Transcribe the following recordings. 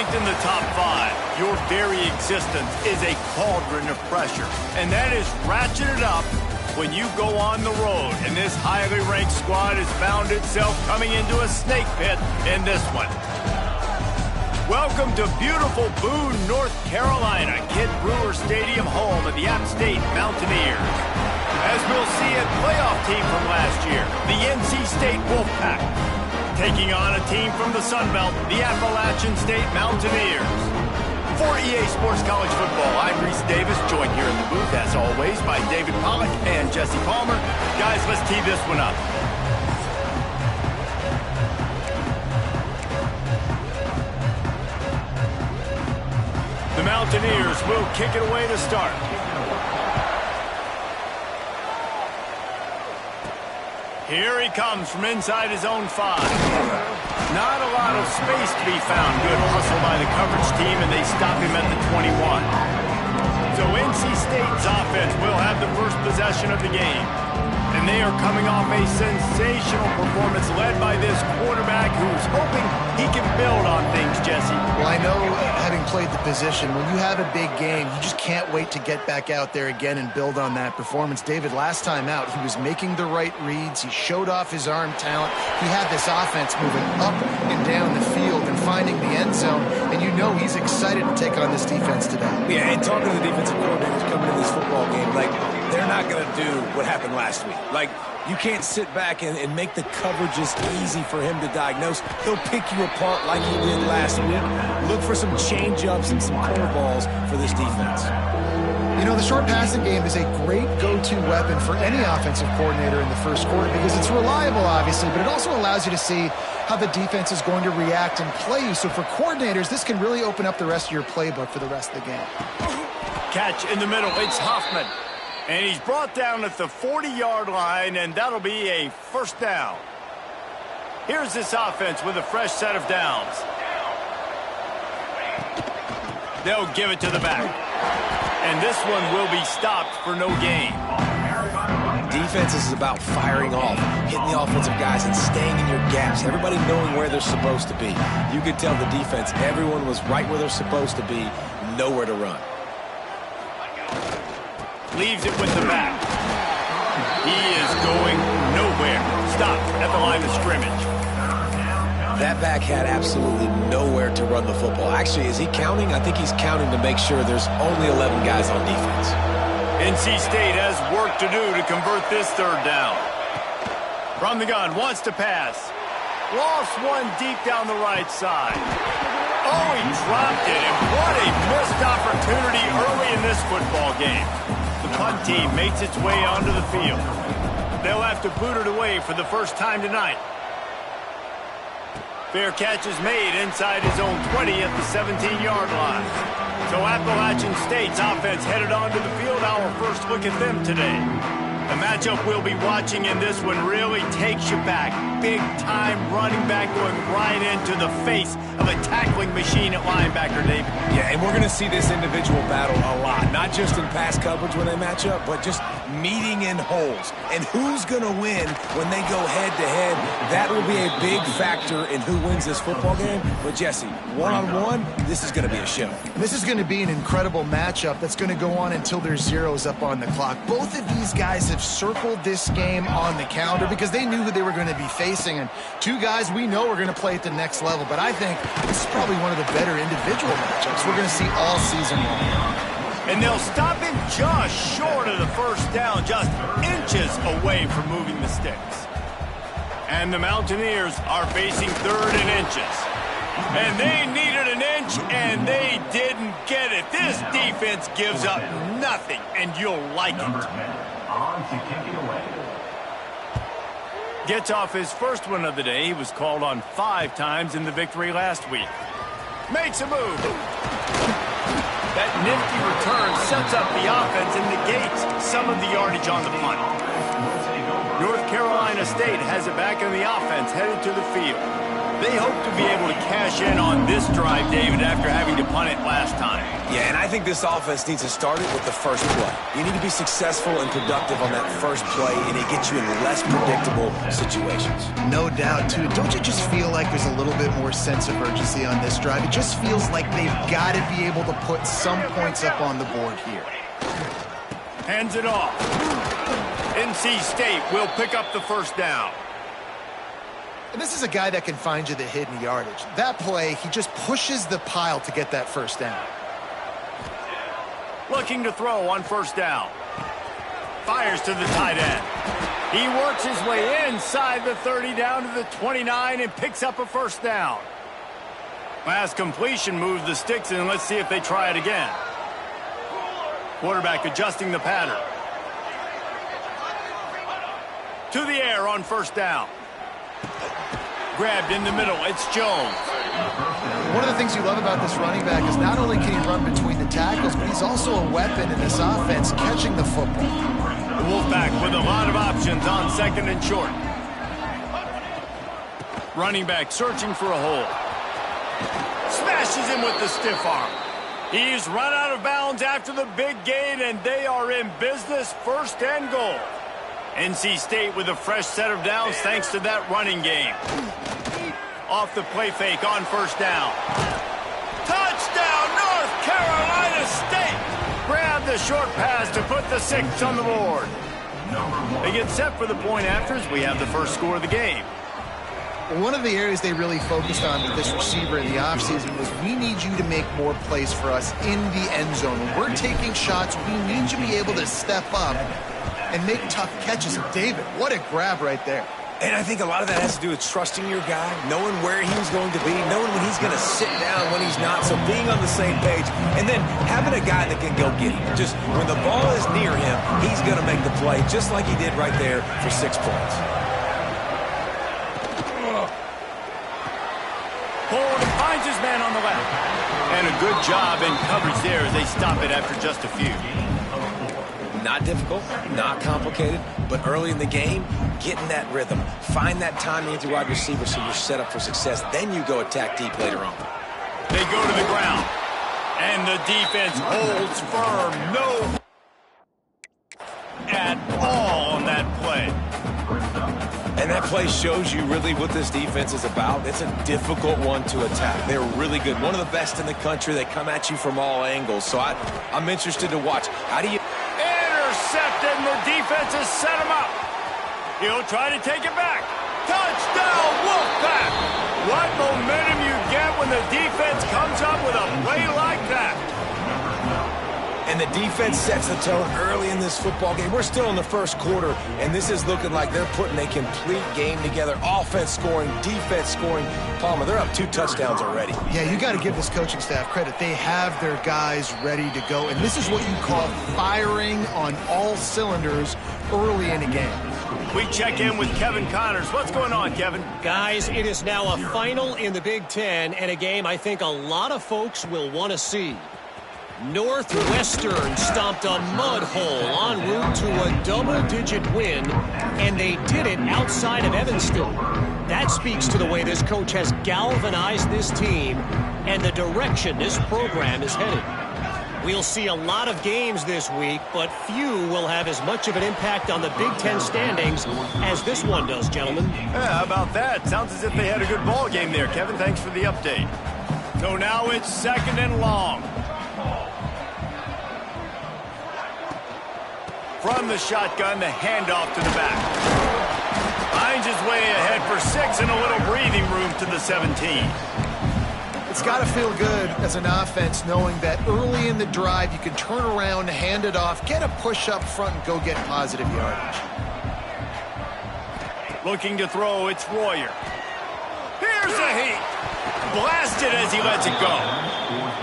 ranked in the top 5, your very existence is a cauldron of pressure. And that is ratcheted up when you go on the road. And this highly ranked squad has found itself coming into a snake pit in this one. Welcome to beautiful Boone, North Carolina, Kid Brewer Stadium, home of the App State Mountaineers. As we'll see, a playoff team from last year, the NC State Wolfpack, taking on a team from the Sun Belt, the Appalachian State Mountaineers. For EA Sports College Football, I'm Reese Davis, joined here in the booth, as always, by David Pollack and Jesse Palmer. Guys, let's tee this one up. The Mountaineers will kick it away to start. Here he comes from inside his own 5. Not a lot of space to be found. Good hustle by the coverage team, and they stop him at the 21. So NC State's offense will have the first possession of the game. And they are coming off a sensational performance led by this quarterback who's hoping he can build on things, Jesse. Well, I know, having played the position, when you have a big game, you just can't wait to get back out there again and build on that performance. David, last time out, he was making the right reads. He showed off his arm talent. He had this offense moving up and down the field and finding the end zone. And you know he's excited to take on this defense today. Yeah, and talking to the defensive coordinators coming in this football game, like, they're not going to do what happened last week. Like, you can't sit back and make the coverages easy for him to diagnose. He'll pick you apart like he did last week. Look for some change-ups and some curveballs for this defense. You know, the short passing game is a great go-to weapon for any offensive coordinator in the first quarter because it's reliable, obviously, but it also allows you to see how the defense is going to react and play you. So for coordinators, this can really open up the rest of your playbook for the rest of the game. Catch in the middle. It's Hoffman. And he's brought down at the 40-yard line, and that'll be a first down. Here's this offense with a fresh set of downs. They'll give it to the back. And this one will be stopped for no gain. Defense is about firing off, hitting the offensive guys, and staying in your gaps. Everybody knowing where they're supposed to be. You could tell the defense, everyone was right where they're supposed to be, nowhere to run. Leaves it with the back. He is going nowhere. Stopped at the line of scrimmage. That back had absolutely nowhere to run the football. Actually, is he counting? I think he's counting to make sure there's only 11 guys on defense. NC State has work to do to convert this third down. From the gun, wants to pass. Lost one deep down the right side. Oh, he dropped it, and what a missed opportunity early in this football game. The punt team makes its way onto the field. They'll have to boot it away for the first time tonight. Fair catch is made inside his own 20 at the 17-yard line. So Appalachian State's offense headed onto the field. Our first look at them today. The matchup we'll be watching in this one really takes you back. Big-time running back going right into the face of a tackling machine at linebacker, David. Yeah, and we're going to see this individual battle a lot. Not just in pass coverage when they match up, but just meeting in holes. And who's going to win when they go head-to-head? That will be a big factor in who wins this football game. But, Jesse, one-on-one, this is going to be a show. This is going to be an incredible matchup that's going to go on until there's zeros up on the clock. Both of these guys have circled this game on the calendar because they knew who they were going to be facing. And two guys we know are going to play at the next level. But I think this is probably one of the better individual matchups we're going to see all season long. And they'll stop him just short of the first down, just inches away from moving the sticks. And the Mountaineers are facing third and inches. And they needed an inch, and they didn't get it. This defense gives up nothing, and you'll like it. Gets off his first one of the day. He was called on 5 times in the victory last week. Makes a move. That nifty return sets up the offense and negates some of the yardage on the punt. North Carolina State has it back in the offense, headed to the field. They hope to be able to cash in on this drive, David, after having to punt it last time. Yeah, and I think this offense needs to start it with the first play. You need to be successful and productive on that first play, and it gets you in less predictable situations. No doubt, too. Don't you just feel like there's a little bit more sense of urgency on this drive? It just feels like they've got to be able to put some points up on the board here. Hands it off. NC State will pick up the first down. And this is a guy that can find you the hidden yardage. That play, he just pushes the pile to get that first down. Looking to throw on first down. Fires to the tight end. He works his way inside the 30 down to the 29 and picks up a first down. Last completion moves the sticks in. Let's see if they try it again. Quarterback adjusting the pattern. To the air on first down. Grabbed in the middle. It's Jones. One of the things you love about this running back is not only can he run between the tackles, but he's also a weapon in this offense catching the football. The Wolfpack with a lot of options on second and short. Running back searching for a hole. Smashes him with the stiff arm. He's run out of bounds after the big gain, and they are in business, first and goal. NC State with a fresh set of downs thanks to that running game. Off the play fake on first down. Touchdown, North Carolina State! Grab the short pass to put the 6 on the board. They get set for the point after as we have the first score of the game. One of the areas they really focused on with this receiver in the offseason was we need you to make more plays for us in the end zone. When we're taking shots, we need you to be able to step up and make tough catches. David, what a grab right there. And I think a lot of that has to do with trusting your guy, knowing where he's going to be, knowing when he's going to sit down, when he's not, so being on the same page, and then having a guy that can go get him. Just when the ball is near him, he's going to make the play, just like he did right there for 6 points. Hold and finds his man on the left. And a good job in coverage there as they stop it after just a few. Not difficult, not complicated, but early in the game, get in that rhythm. Find that timing with your wide receiver so you're set up for success. Then you go attack deep later on. They go to the ground. And the defense holds firm. No at all on that play. And that play shows you really what this defense is about. It's a difficult one to attack. They're really good. One of the best in the country. They come at you from all angles. So I'm interested to watch. How do you... Intercepted, and the defense has set him up. He'll try to take it back. Touchdown, Wolfpack! What momentum you get when the defense comes up with a play like that. And the defense sets the tone early in this football game. We're still in the first quarter, and this is looking like they're putting a complete game together. Offense scoring, defense scoring. Palmer, they're up 2 touchdowns already. Yeah, you got to give this coaching staff credit. They have their guys ready to go, and this is what you call firing on all cylinders early in a game. We check in with Kevin Connors. What's going on, Kevin? Guys, it is now a final in the Big Ten, and a game I think a lot of folks will want to see. Northwestern stomped a mud hole en route to a double-digit win, and they did it outside of Evanston. That speaks to the way this coach has galvanized this team and the direction this program is headed. We'll see a lot of games this week, but few will have as much of an impact on the Big Ten standings as this one does, gentlemen. Yeah, how about that? Sounds as if they had a good ball game there, Kevin. Thanks for the update. So now it's second and long. From the shotgun, the handoff to the back. Finds his way ahead for 6 and a little breathing room to the 17. It's got to feel good as an offense knowing that early in the drive you can turn around, hand it off, get a push up front, and go get positive yardage. Looking to throw, it's Royer. Here's a heat. Blasted as he lets it go.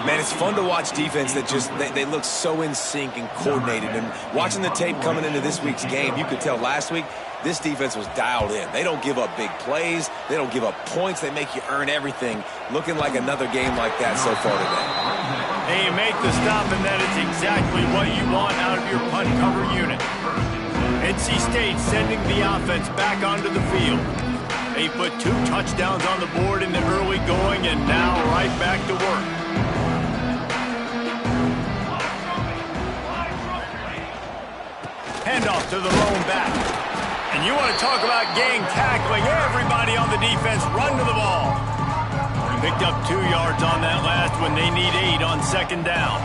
Man, it's fun to watch defense that just, they look so in sync and coordinated. And watching the tape coming into this week's game, you could tell last week, this defense was dialed in. They don't give up big plays. They don't give up points. They make you earn everything. Looking like another game like that so far today. They make the stop, and that is exactly what you want out of your punt cover unit. NC State sending the offense back onto the field. They put 2 touchdowns on the board in the early going and now right back to work. Handoff to the lone back. And you want to talk about gang tackling. Everybody on the defense run to the ball. Picked up 2 yards on that last when they need 8 on second down.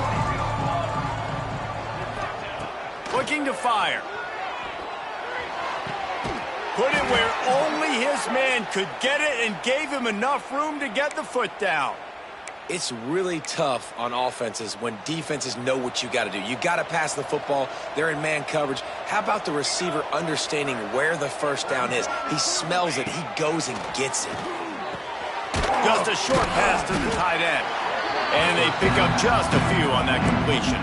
Looking to fire. Put it where only his man could get it and gave him enough room to get the foot down. It's really tough on offenses when defenses know what you got to do. You got to pass the football. They're in man coverage. How about the receiver understanding where the first down is? He smells it. He goes and gets it. Just a short pass to the tight end. And they pick up just a few on that completion.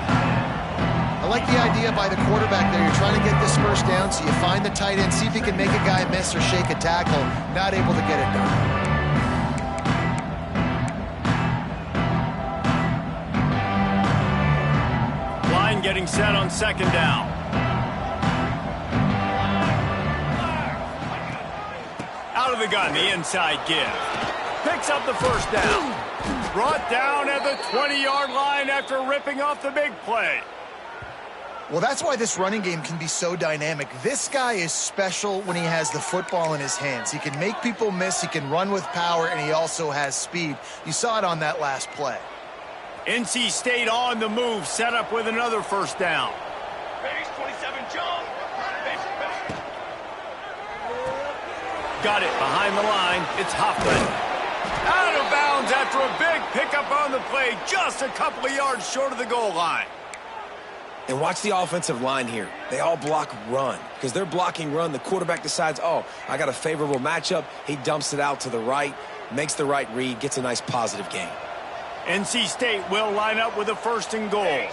I like the idea by the quarterback there. You're trying to get this first down, so you find the tight end, see if he can make a guy miss or shake a tackle. Not able to get it done. Line getting set on second down. Out of the gun, the inside give. Picks up the first down. Brought down at the 20-yard line after ripping off the big play. Well, that's why this running game can be so dynamic. This guy is special when he has the football in his hands. He can make people miss, he can run with power, and he also has speed. You saw it on that last play. NC State on the move, set up with another first down. Base 27, John. Got it behind the line. It's Hoffman. Out of bounds after a big pickup on the play, just a couple of yards short of the goal line. And watch the offensive line here. They all block run. Because they're blocking run, the quarterback decides, oh, I got a favorable matchup. He dumps it out to the right, makes the right read, gets a nice positive gain. NC State will line up with a first and goal. 27,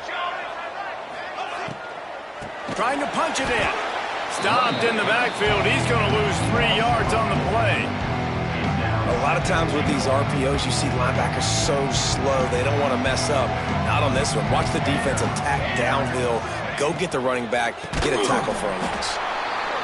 John. Trying to punch it in. Stopped in the backfield. He's going to lose 3 yards on the play. A lot of times with these RPOs, you see linebackers so slow, they don't want to mess up. Not on this one. Watch the defense attack downhill, go get the running back, get a tackle for a loss.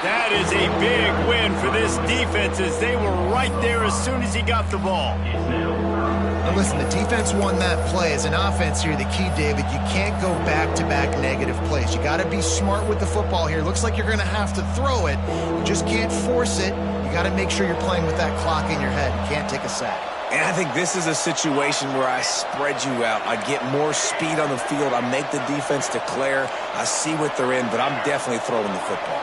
That is a big win for this defense as they were right there as soon as he got the ball. And listen, the defense won that play. As an offense here, the key, David, you can't go back-to-back negative plays. You got to be smart with the football here. Looks like you're going to have to throw it. You just can't force it. You got to make sure you're playing with that clock in your head. You can't take a sack. And I think this is a situation where I spread you out. I get more speed on the field. I make the defense declare. I see what they're in, but I'm definitely throwing the football.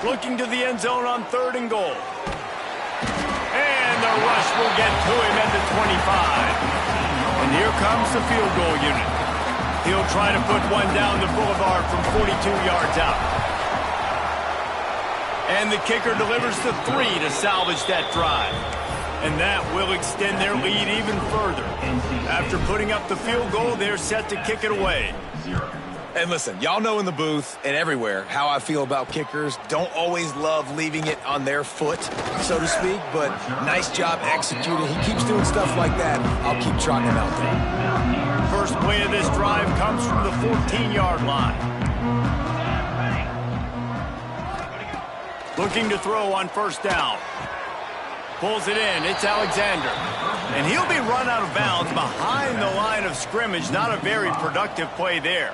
Looking to the end zone on 3rd and goal. And the rush will get to him at the 25. And here comes the field goal unit. He'll try to put one down the boulevard from 42 yards out. And the kicker delivers the 3 to salvage that drive. And that will extend their lead even further. After putting up the field goal, they're set to kick it away. And listen, y'all know in the booth and everywhere how I feel about kickers. Don't always love leaving it on their foot, so to speak, but nice job executing. He keeps doing stuff like that. I'll keep trotting him out there. First play of this drive comes from the 14-yard line. Looking to throw on first down. Pulls it in. It's Alexander. And he'll be run out of bounds behind the line of scrimmage. Not a very productive play there.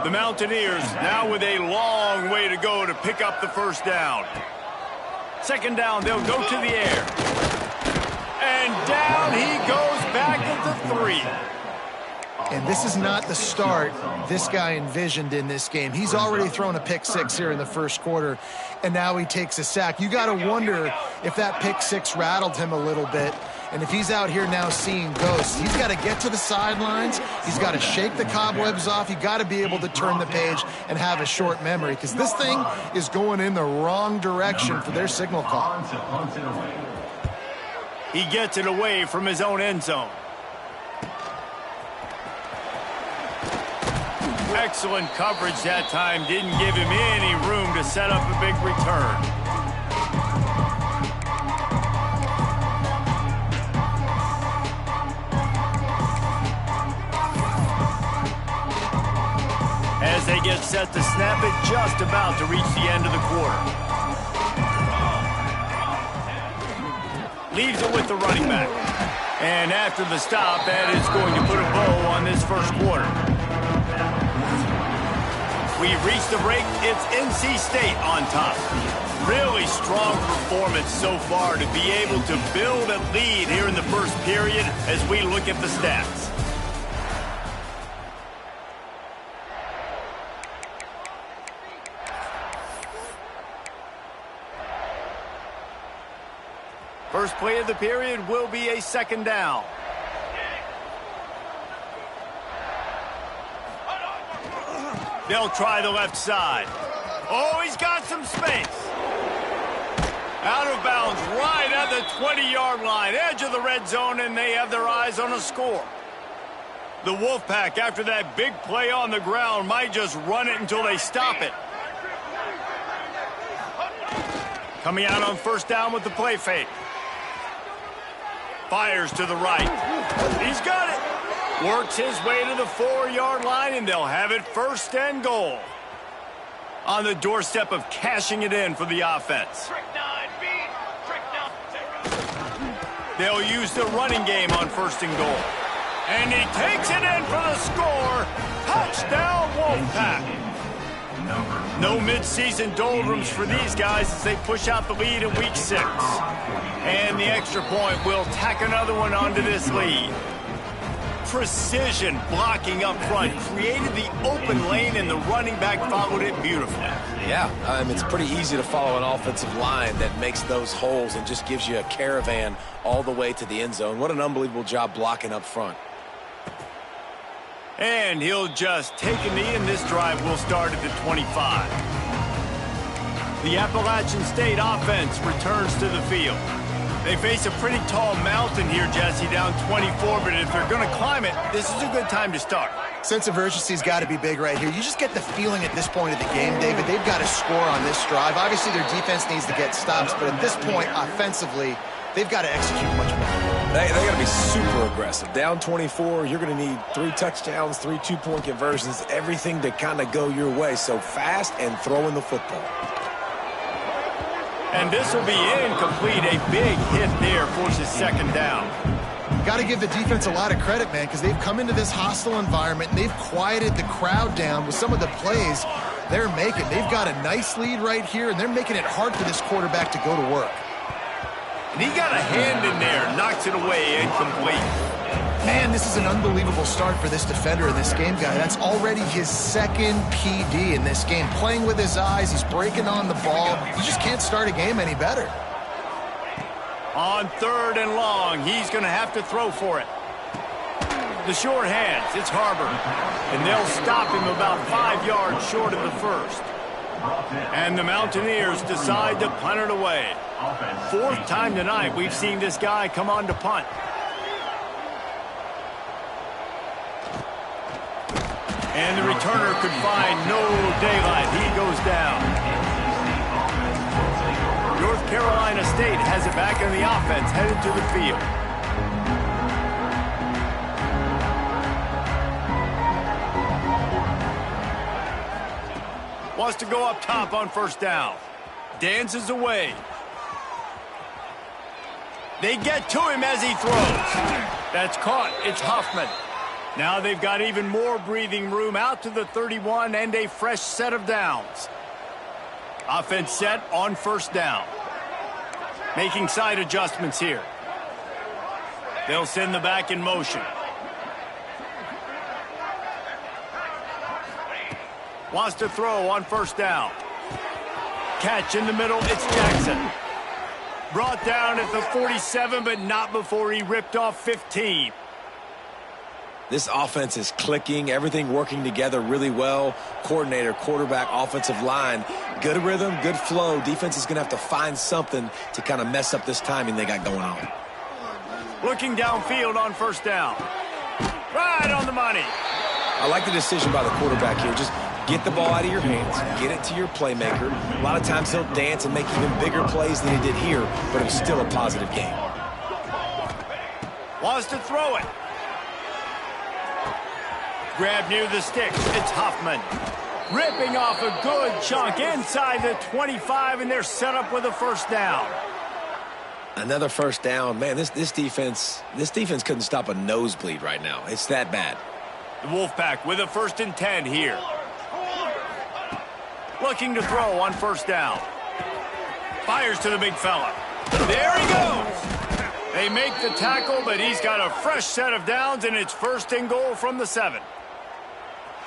The Mountaineers now with a long way to go to pick up the first down. Second down, they'll go to the air. And down he goes back at the 3. And this is not the start this guy envisioned in this game. He's already thrown a pick 6 here in the first quarter, and now he takes a sack. You got to wonder if that pick 6 rattled him a little bit. And if he's out here now seeing ghosts, he's got to get to the sidelines. He's got to shake the cobwebs off. You got to be able to turn the page and have a short memory, because this thing is going in the wrong direction for their signal call. He gets it away from his own end zone. Excellent coverage that time. Didn't give him any room to set up a big return. gets set to snap it just about to reach the end of the quarter. Leaves it with the running back. And after the stop, that is going to put a bow on this first quarter. We've reached the break. It's NC State on top. Really strong performance so far to be able to build a lead here in the first period as we look at the stats. First play of the period will be a second down. They'll try the left side. Oh, he's got some space. Out of bounds right at the 20-yard line, edge of the red zone, and they have their eyes on a score. The Wolfpack, after that big play on the ground, might just run it until they stop it. Coming out on first down with the play fake. Fires to the right. He's got it. Works his way to the 4-yard line, and they'll have it first and goal. On the doorstep of cashing it in for the offense. They'll use the running game on first and goal. And he takes it in for the score. Touchdown, Wolfpack. No midseason doldrums for these guys as they push out the lead in week 6. And the extra point will tack another one onto this lead. Precision blocking up front created the open lane, and the running back followed it beautifully. Yeah, it's pretty easy to follow an offensive line that makes those holes and just gives you a caravan all the way to the end zone. What an unbelievable job blocking up front. And he'll just take a knee, and this drive will start at the 25. The Appalachian State offense returns to the field. They face a pretty tall mountain here, Jesse, down 24, but if they're going to climb it, this is a good time to start. Sense of urgency's got to be big right here. You just get the feeling at this point of the game, David, they've got to score on this drive. Obviously, their defense needs to get stops, but at this point, offensively, they've got to execute much better. They got to be super aggressive. Down 24, you're going to need 3 touchdowns, 3 two-point conversions, everything to kind of go your way. So fast and throwing the football. And this will be incomplete. A big hit there forces second down. Got to give the defense a lot of credit, man, because they've come into this hostile environment and they've quieted the crowd down with some of the plays they're making. They've got a nice lead right here, and they're making it hard for this quarterback to go to work. And he got a hand in there, knocks it away, incomplete. Man, this is an unbelievable start for this defender in this game, guy. That's already his second PD in this game. Playing with his eyes, he's breaking on the ball. You just can't start a game any better. On third and long, he's going to have to throw for it. The short hands, it's Harbor. And they'll stop him about 5 yards short of the first. And the Mountaineers decide to punt it away. 4th time tonight we've seen this guy come on to punt. And the returner could find no daylight. He goes down. North Carolina State has it back in the offense, headed to the field. Wants to go up top on first down. Dances away. They get to him as he throws. That's caught. It's Huffman. Now they've got even more breathing room out to the 31 and a fresh set of downs. Offense set on first down. Making side adjustments here. They'll send the back in motion. Wants to throw on first down. Catch in the middle, it's Jackson. Brought down at the 47, but not before he ripped off 15. This offense is clicking, everything working together really well. Coordinator, quarterback, offensive line, good rhythm, good flow. Defense is going to have to find something to kind of mess up this timing they got going on. Looking downfield on first down. Right on the money. I like the decision by the quarterback here. Just get the ball out of your hands, get it to your playmaker. A lot of times he'll dance and make even bigger plays than he did here, but it was still a positive game. Wants to throw it. Grab near the sticks. It's Huffman. Ripping off a good chunk inside the 25, and they're set up with a first down. Another first down. Man, this defense couldn't stop a nosebleed right now. It's that bad. The Wolfpack with a 1st and 10 here. Looking to throw on first down. Fires to the big fella. There he goes. They make the tackle, but he's got a fresh set of downs, and it's 1st and goal from the 7.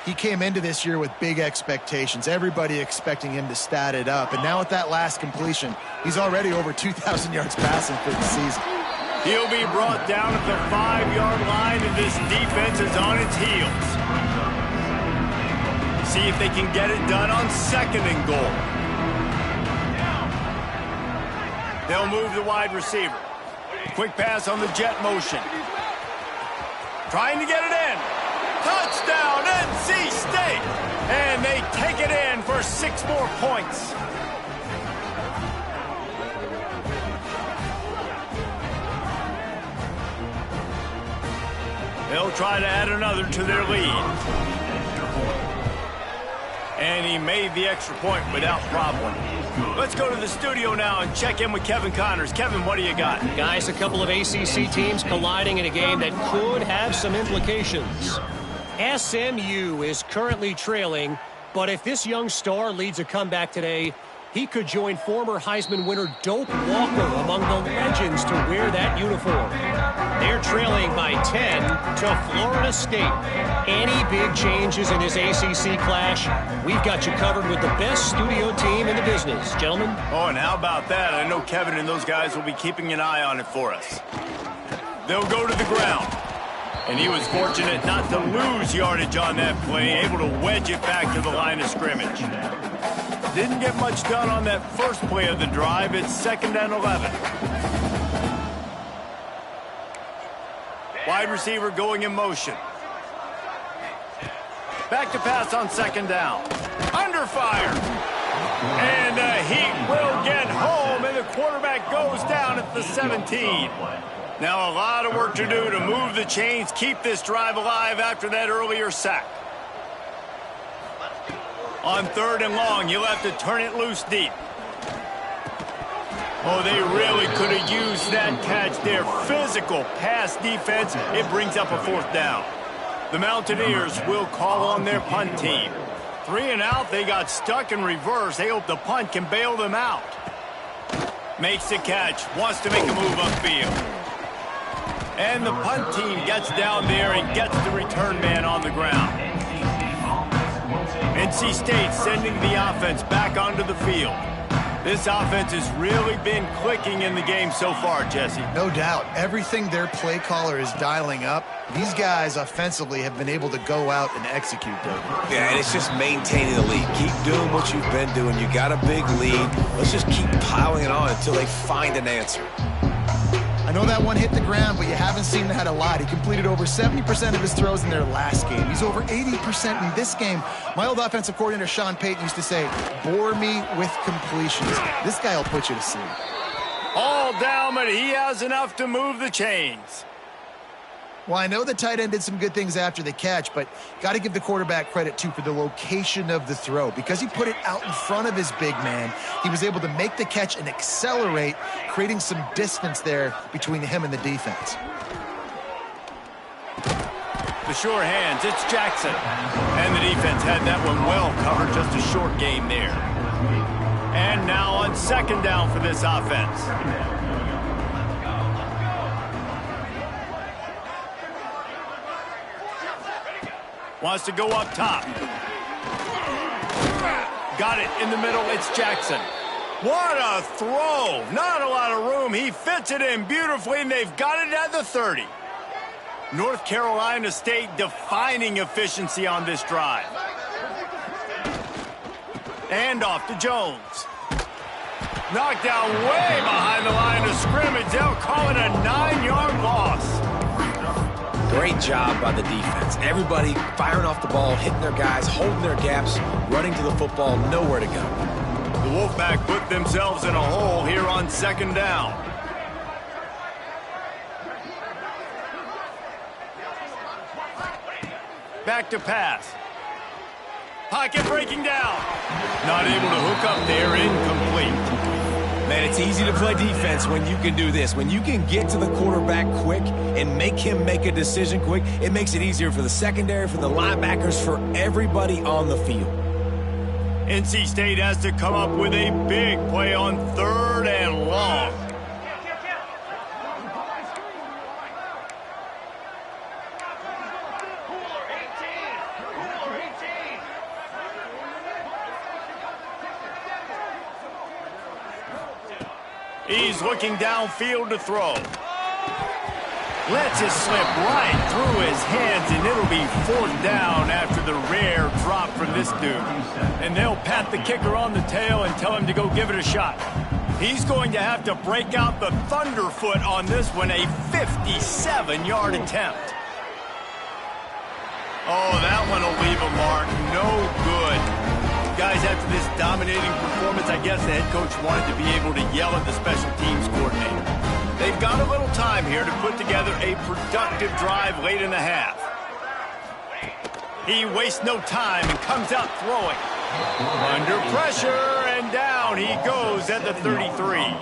He came into this year with big expectations. Everybody expecting him to stat it up. And now with that last completion, he's already over 2,000 yards passing for the season. He'll be brought down at the 5-yard line, and this defense is on its heels. See if they can get it done on 2nd and goal. They'll move the wide receiver. Quick pass on the jet motion. Trying to get it in. Touchdown, NC State! And they take it in for 6 more points. They'll try to add another to their lead. And he made the extra point without problem. Let's go to the studio now and check in with Kevin Connors. Kevin, what do you got? Guys, a couple of ACC teams colliding in a game that could have some implications. SMU is currently trailing, but if this young star leads a comeback today, he could join former Heisman winner Doak Walker among the legends to wear that uniform. They're trailing by 10 to Florida State. Any big changes in this ACC clash, we've got you covered with the best studio team in the business. Gentlemen? Oh, and how about that? I know Kevin and those guys will be keeping an eye on it for us. They'll go to the ground. And he was fortunate not to lose yardage on that play, able to wedge it back to the line of scrimmage. Didn't get much done on that first play of the drive. It's 2nd and 11. Wide receiver going in motion. Back to pass on 2nd down. Under fire. And the Heat will get home, and the quarterback goes down at the 17. Now a lot of work to do to move the chains, keep this drive alive after that earlier sack. On 3rd and long, you'll have to turn it loose deep. Oh, they really could have used that catch. Their physical pass defense, it brings up a 4th down. The Mountaineers will call on their punt team. 3 and out, they got stuck in reverse. They hope the punt can bail them out. Makes the catch, wants to make a move upfield. And the punt team gets down there and gets the return man on the ground. NC State sending the offense back onto the field. This offense has really been clicking in the game so far, Jesse. No doubt. Everything their play caller is dialing up, these guys offensively have been able to go out and execute, David. Yeah, and it's just maintaining the lead. Keep doing what you've been doing. You got a big lead. Let's just keep piling it on until they find an answer. I know that one hit the ground, but you haven't seen that a lot. He completed over 70% of his throws in their last game. He's over 80% in this game. My old offensive coordinator, Sean Payton, used to say, bore me with completions. This guy will put you to sleep. All down, but he has enough to move the chains. Well, I know the tight end did some good things after the catch, but got to give the quarterback credit, too, for the location of the throw. Because he put it out in front of his big man, he was able to make the catch and accelerate, creating some distance there between him and the defense. The sure hands, it's Jackson. And the defense had that one well covered, just a short game there. And now on 2nd down for this offense. Wants to go up top. Got it in the middle. It's Jackson. What a throw. Not a lot of room. He fits it in beautifully, and they've got it at the 30. North Carolina State defining efficiency on this drive. And off to Jones. Knocked down way behind the line of scrimmage. They'll call it a 9-yard loss. Great job by the defense. Everybody firing off the ball, hitting their guys, holding their gaps, running to the football, nowhere to go. The Wolfpack put themselves in a hole here on 2nd down. Back to pass. Pocket breaking down. Not able to hook up there, incomplete. Man, it's easy to play defense when you can do this. When you can get to the quarterback quick and make him make a decision quick, it makes it easier for the secondary, for the linebackers, for everybody on the field. NC State has to come up with a big play on 3rd and long. He's looking downfield to throw. Lets it slip right through his hands, and it'll be 4th down after the rare drop from this dude. And they'll pat the kicker on the tail and tell him to go give it a shot. He's going to have to break out the thunderfoot on this one, a 57-yard attempt. Oh, that one will leave a mark. No good. Guys, after this dominating performance, I guess the head coach wanted to be able to yell at the special teams coordinator. They've got a little time here to put together a productive drive late in the half. He wastes no time and comes out throwing. Under pressure, and down he goes at the 33.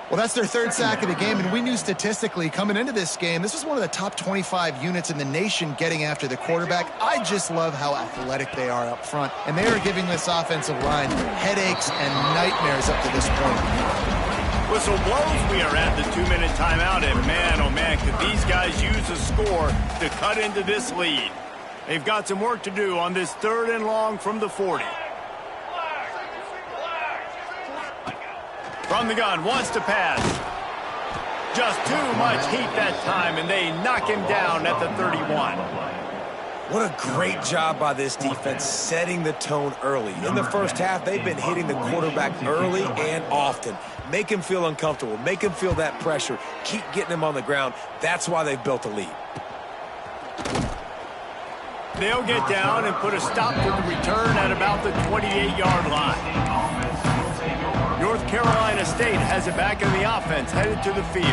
Well, that's their 3rd sack of the game, and we knew statistically coming into this game, this was one of the top 25 units in the nation getting after the quarterback. I just love how athletic they are up front, and they are giving this offensive line headaches and nightmares up to this point. Whistle blows, we are at the 2-minute timeout, and man, oh man, could these guys use a score to cut into this lead. They've got some work to do on this 3rd and long from the 40. From the gun, wants to pass. Just too much heat that time, and they knock him down at the 31. What a great job by this defense setting the tone early. In the first half, they've been hitting the quarterback early and often. Make him feel uncomfortable. Make him feel that pressure. Keep getting him on the ground. That's why they've built a lead. They'll get down and put a stop to the return at about the 28-yard line. North Carolina State has it back in the offense, headed to the field.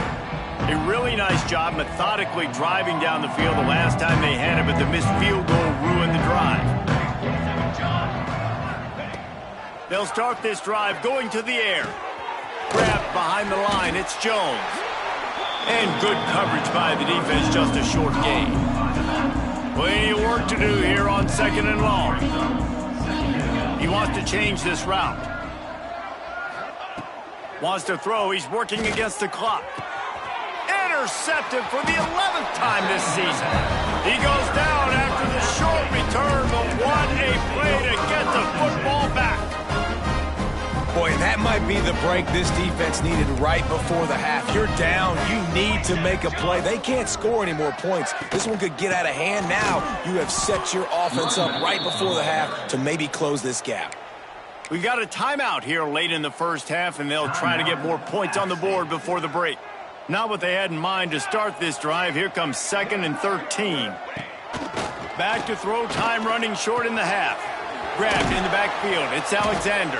A really nice job methodically driving down the field the last time they had it, but the missed field goal ruined the drive. They'll start this drive going to the air. Grabbed behind the line, it's Jones. And good coverage by the defense, just a short gain. Plenty of work to do here on 2nd and long. He wants to change this route. Wants to throw. He's working against the clock. Intercepted for the 11th time this season. He goes down after the short return, but what a play to get the football back. Boy, that might be the break this defense needed right before the half. You're down. You need to make a play. They can't score any more points. This one could get out of hand. Now you have set your offense up right before the half to maybe close this gap. We've got a timeout here late in the first half, and they'll try to get more points on the board before the break. Not what they had in mind to start this drive. Here comes 2nd and 13. Back to throw, time running short in the half. Grabbed in the backfield. It's Alexander.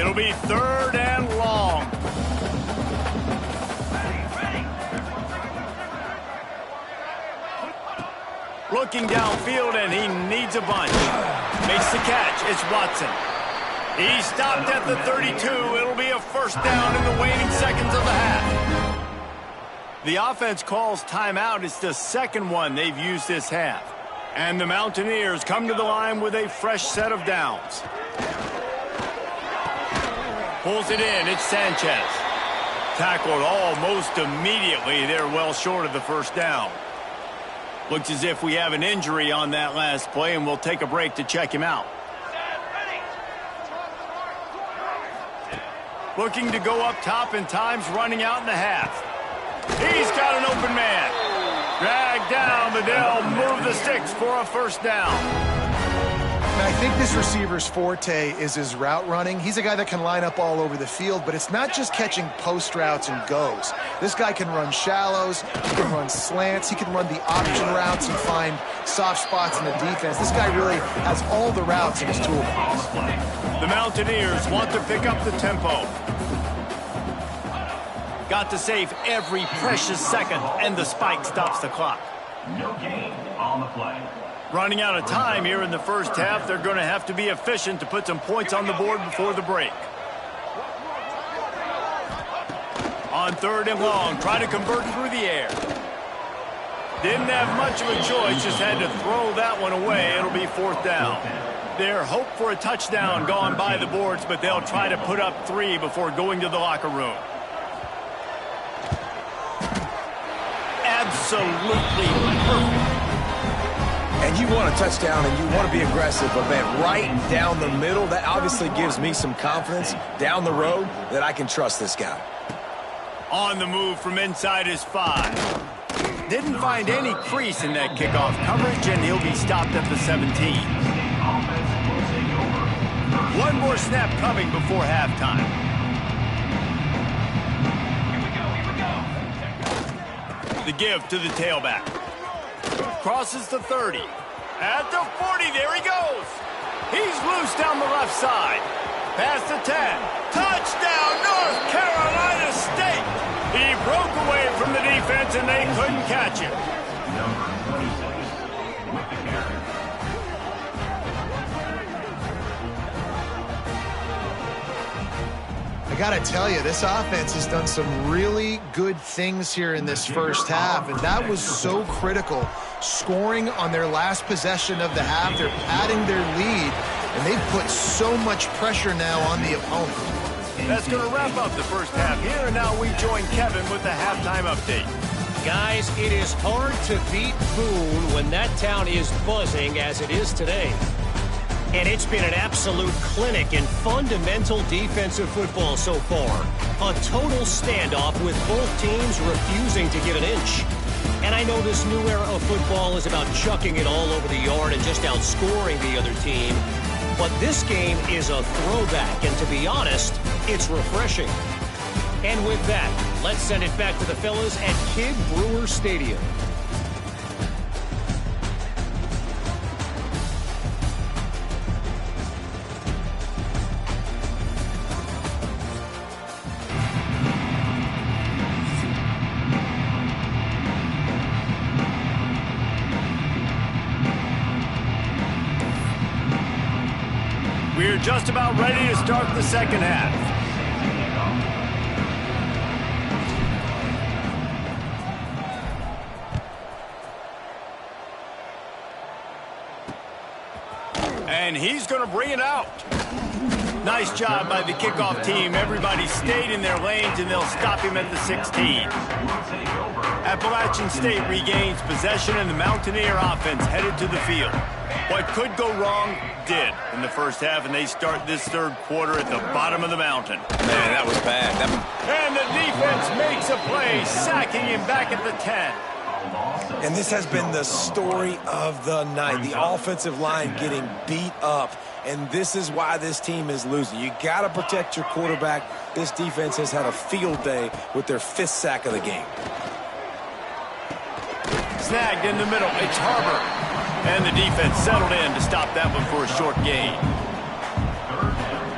It'll be 3rd and long. Looking downfield, and he needs a bunch. Makes the catch. It's Watson. He stopped at the 32. It'll be a 1st down in the waning seconds of the half. The offense calls timeout. It's the 2nd one they've used this half. And the Mountaineers come to the line with a fresh set of downs. Pulls it in. It's Sanchez. Tackled almost immediately. They're well short of the 1st down. Looks as if we have an injury on that last play, and we'll take a break to check him out. Looking to go up top, and time's running out in the half. He's got an open man. Dragged down, but they'll move the sticks for a 1st down. I think this receiver's forte is his route running. He's a guy that can line up all over the field, but it's not just catching post routes and goes. This guy can run shallows, he can run slants, he can run the option routes and find soft spots in the defense. This guy really has all the routes in his toolbox. The Mountaineers want to pick up the tempo. Got to save every precious second, and the spike stops the clock. No gain on the play. Running out of time here in the first half. They're going to have to be efficient to put some points on the board before the break. On 3rd and long, try to convert through the air. Didn't have much of a choice, just had to throw that one away. It'll be 4th down. Their hope for a touchdown gone by the boards, but they'll try to put up 3 before going to the locker room. Absolutely perfect. And you want a touchdown and you want to be aggressive, but man, right down the middle, that obviously gives me some confidence down the road that I can trust this guy. On the move from inside his 5. Didn't find any crease in that kickoff coverage, and he'll be stopped at the 17. One more snap coming before halftime. The give to the tailback. Crosses the 30. At the 40, there he goes. He's loose down the left side. Past the 10. Touchdown, North Carolina State. He broke away from the defense, and they couldn't catch him. Number 26 with the carry. I got to tell you, this offense has done some really good things here in this first half, and that was so critical. Scoring on their last possession of the half, they're padding their lead, and they've put so much pressure now on the opponent. That's going to wrap up the first half here, and now we join Kevin with the halftime update. Guys, it is hard to beat Boone when that town is buzzing as it is today. And it's been an absolute clinic in fundamental defensive football so far. A total standoff with both teams refusing to give an inch. And I know this new era of football is about chucking it all over the yard and just outscoring the other team. But this game is a throwback, and to be honest, it's refreshing. And with that, let's send it back to the fellas at Kidd Brewer Stadium. We're just about ready to start the second half. And he's going to bring it out. Nice job by the kickoff team. Everybody stayed in their lanes, and they'll stop him at the 16. Appalachian State regains possession, and the Mountaineer offense headed to the field. What could go wrong did in the first half, and they start this third quarter at the bottom of the mountain. Man, that was bad. And the defense makes a play, sacking him back at the 10. And this has been the story of the night. The offensive line getting beat up, and this is why this team is losing. You got to protect your quarterback. This defense has had a field day with their 5th sack of the game. Snagged in the middle. It's Harbor. And the defense settled in to stop that one for a short gain.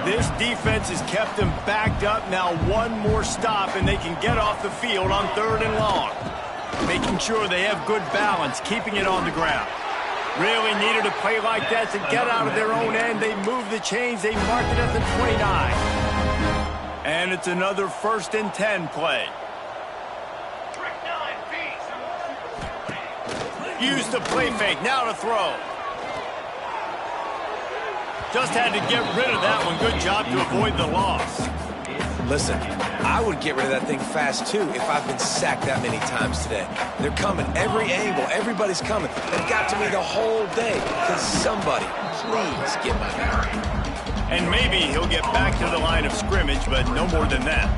This defense has kept them backed up. Now one more stop, and they can get off the field on 3rd and long. Making sure they have good balance, keeping it on the ground. Really needed a play like that to get out of their own end. They move the chains. They mark it at the 29. And it's another 1st and 10 play. Use the play fake, now to throw. Just had to get rid of that one. Good job to avoid the loss. Listen, I would get rid of that thing fast, too, if I've been sacked that many times today. They're coming, every angle, everybody's coming. They've got to me the whole day. Can somebody please get my back? And maybe he'll get back to the line of scrimmage, but no more than that.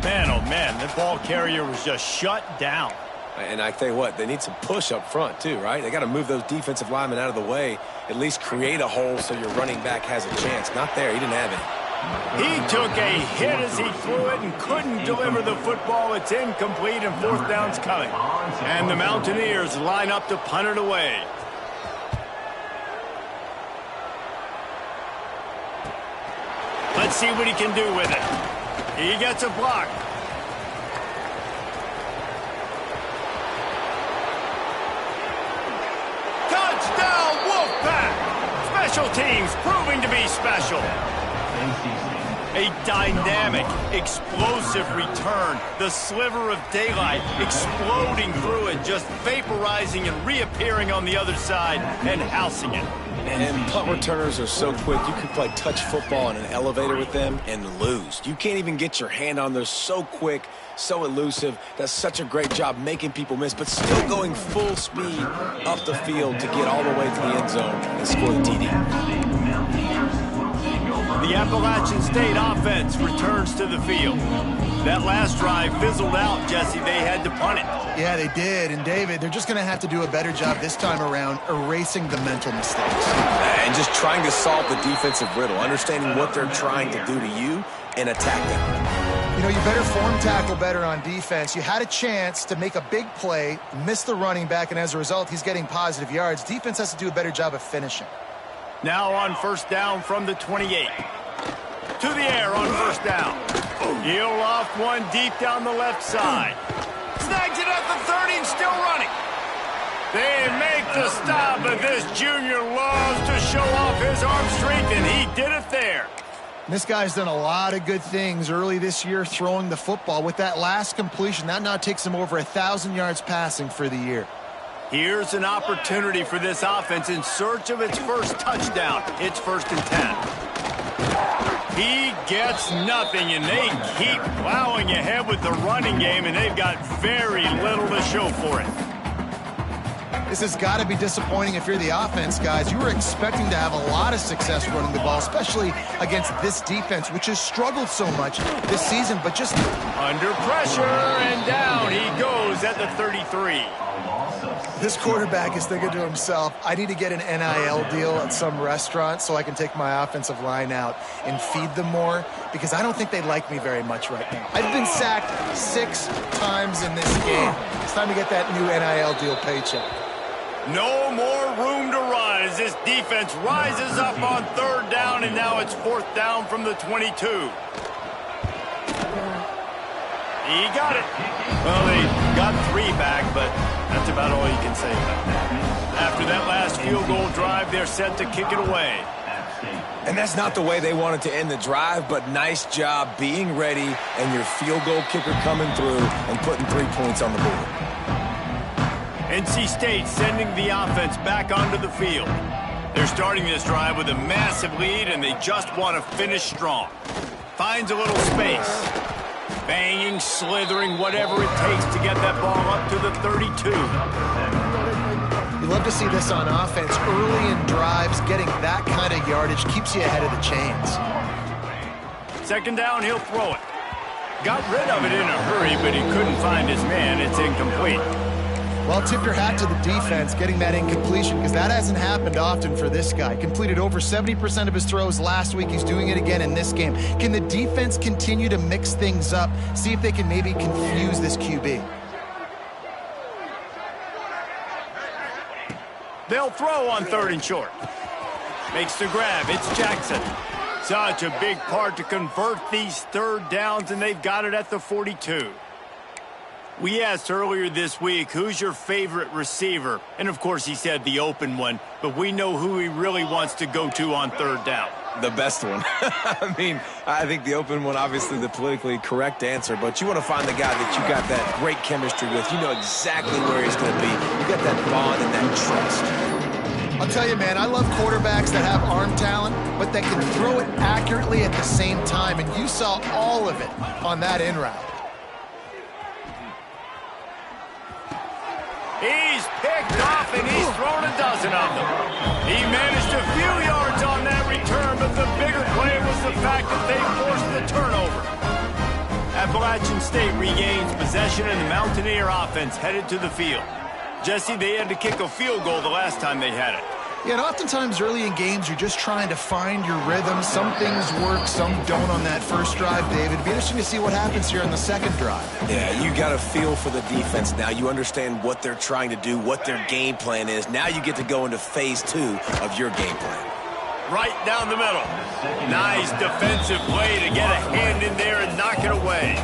Man, oh man, the ball carrier was just shut down. And I tell you what, they need some push up front, too, right? They got to move those defensive linemen out of the way, at least create a hole so your running back has a chance. Not there. He didn't have it. He took a hit as he threw it and couldn't deliver the football. It's incomplete, and 4th down's coming. And the Mountaineers line up to punt it away. Let's see what he can do with it. He gets a block. Touchdown, Wolfpack! Special teams proving to be special. A dynamic, explosive return. The sliver of daylight exploding through it, just vaporizing and reappearing on the other side and housing it. And punt returners are so quick, you can play touch football in an elevator with them and lose. You can't even get your hand on them. They're so quick, so elusive. Does such a great job making people miss, but still going full speed up the field to get all the way to the end zone and score the TD. The Appalachian State offense returns to the field. That last drive fizzled out, Jesse. They had to punt it. Yeah, they did. And, David, they're just going to have to do a better job this time around erasing the mental mistakes. And just trying to solve the defensive riddle, understanding what they're trying to do to you and attack them. You know, you better form tackle better on defense. You had a chance to make a big play, miss the running back, and as a result, he's getting positive yards. Defense has to do a better job of finishing. Now on first down from the 28. To the air on first down. He'll loft one deep down the left side. Snags it at the 30 and still running. They make the stop, but this junior loves to show off his arm strength, and he did it there. This guy's done a lot of good things early this year throwing the football. With that last completion, that now takes him over 1,000 yards passing for the year. Here's an opportunity for this offense in search of its first touchdown. It's 1st and 10. He gets nothing, and they keep plowing ahead with the running game, and they've got very little to show for it. This has got to be disappointing if you're the offense, guys. You were expecting to have a lot of success running the ball, especially against this defense, which has struggled so much this season, but just under pressure, and down he goes at the 33. This quarterback is thinking to himself, I need to get an NIL deal at some restaurant so I can take my offensive line out and feed them more, because I don't think they like me very much right now. I've been sacked 6 times in this game. It's time to get that new NIL deal paycheck. No more room to run as this defense rises up on 3rd down, and now it's 4th down from the 22. He got it. Well, they got 3 back, but that's about all you can say about that. After that last field goal drive, they're set to kick it away. And that's not the way they wanted to end the drive, but nice job being ready and your field goal kicker coming through and putting 3 points on the board. NC State sending the offense back onto the field. They're starting this drive with a massive lead, and they just want to finish strong. Finds a little space. Banging, slithering, whatever it takes to get that ball up to the 32. You love to see this on offense. Early in drives, getting that kind of yardage keeps you ahead of the chains. 2nd down, he'll throw it. Got rid of it in a hurry, but he couldn't find his man. It's incomplete. Well, tip your hat to the defense getting that incompletion, because that hasn't happened often for this guy. Completed over 70% of his throws last week. He's doing it again in this game. Can the defense continue to mix things up? See if they can maybe confuse this QB. They'll throw on 3rd and short. Makes the grab. It's Jackson. Such a big part to convert these 3rd downs, and they've got it at the 42. We asked earlier this week, who's your favorite receiver? And, of course, he said the open one, but we know who he really wants to go to on 3rd down. The best one. I mean, I think the open one, obviously the politically correct answer, but you want to find the guy that you got that great chemistry with. You know exactly where he's going to be. You got that bond and that trust. I'll tell you, man, I love quarterbacks that have arm talent, but that can throw it accurately at the same time, and you saw all of it on that in route. He's picked off, and he's thrown a dozen of them. He managed a few yards on that return, but the bigger play was the fact that they forced the turnover. Appalachian State regains possession, and the Mountaineer offense headed to the field. Jesse, they had to kick a field goal the last time they had it. Yeah, and oftentimes early in games, you're just trying to find your rhythm. Some things work, some don't on that first drive, David. It'd be interesting to see what happens here on the 2nd drive. Yeah, you got a feel for the defense now. You understand what they're trying to do, what their game plan is. Now you get to go into phase 2 of your game plan. right down the middle. Nice defensive play to get a hand in there and knock it away.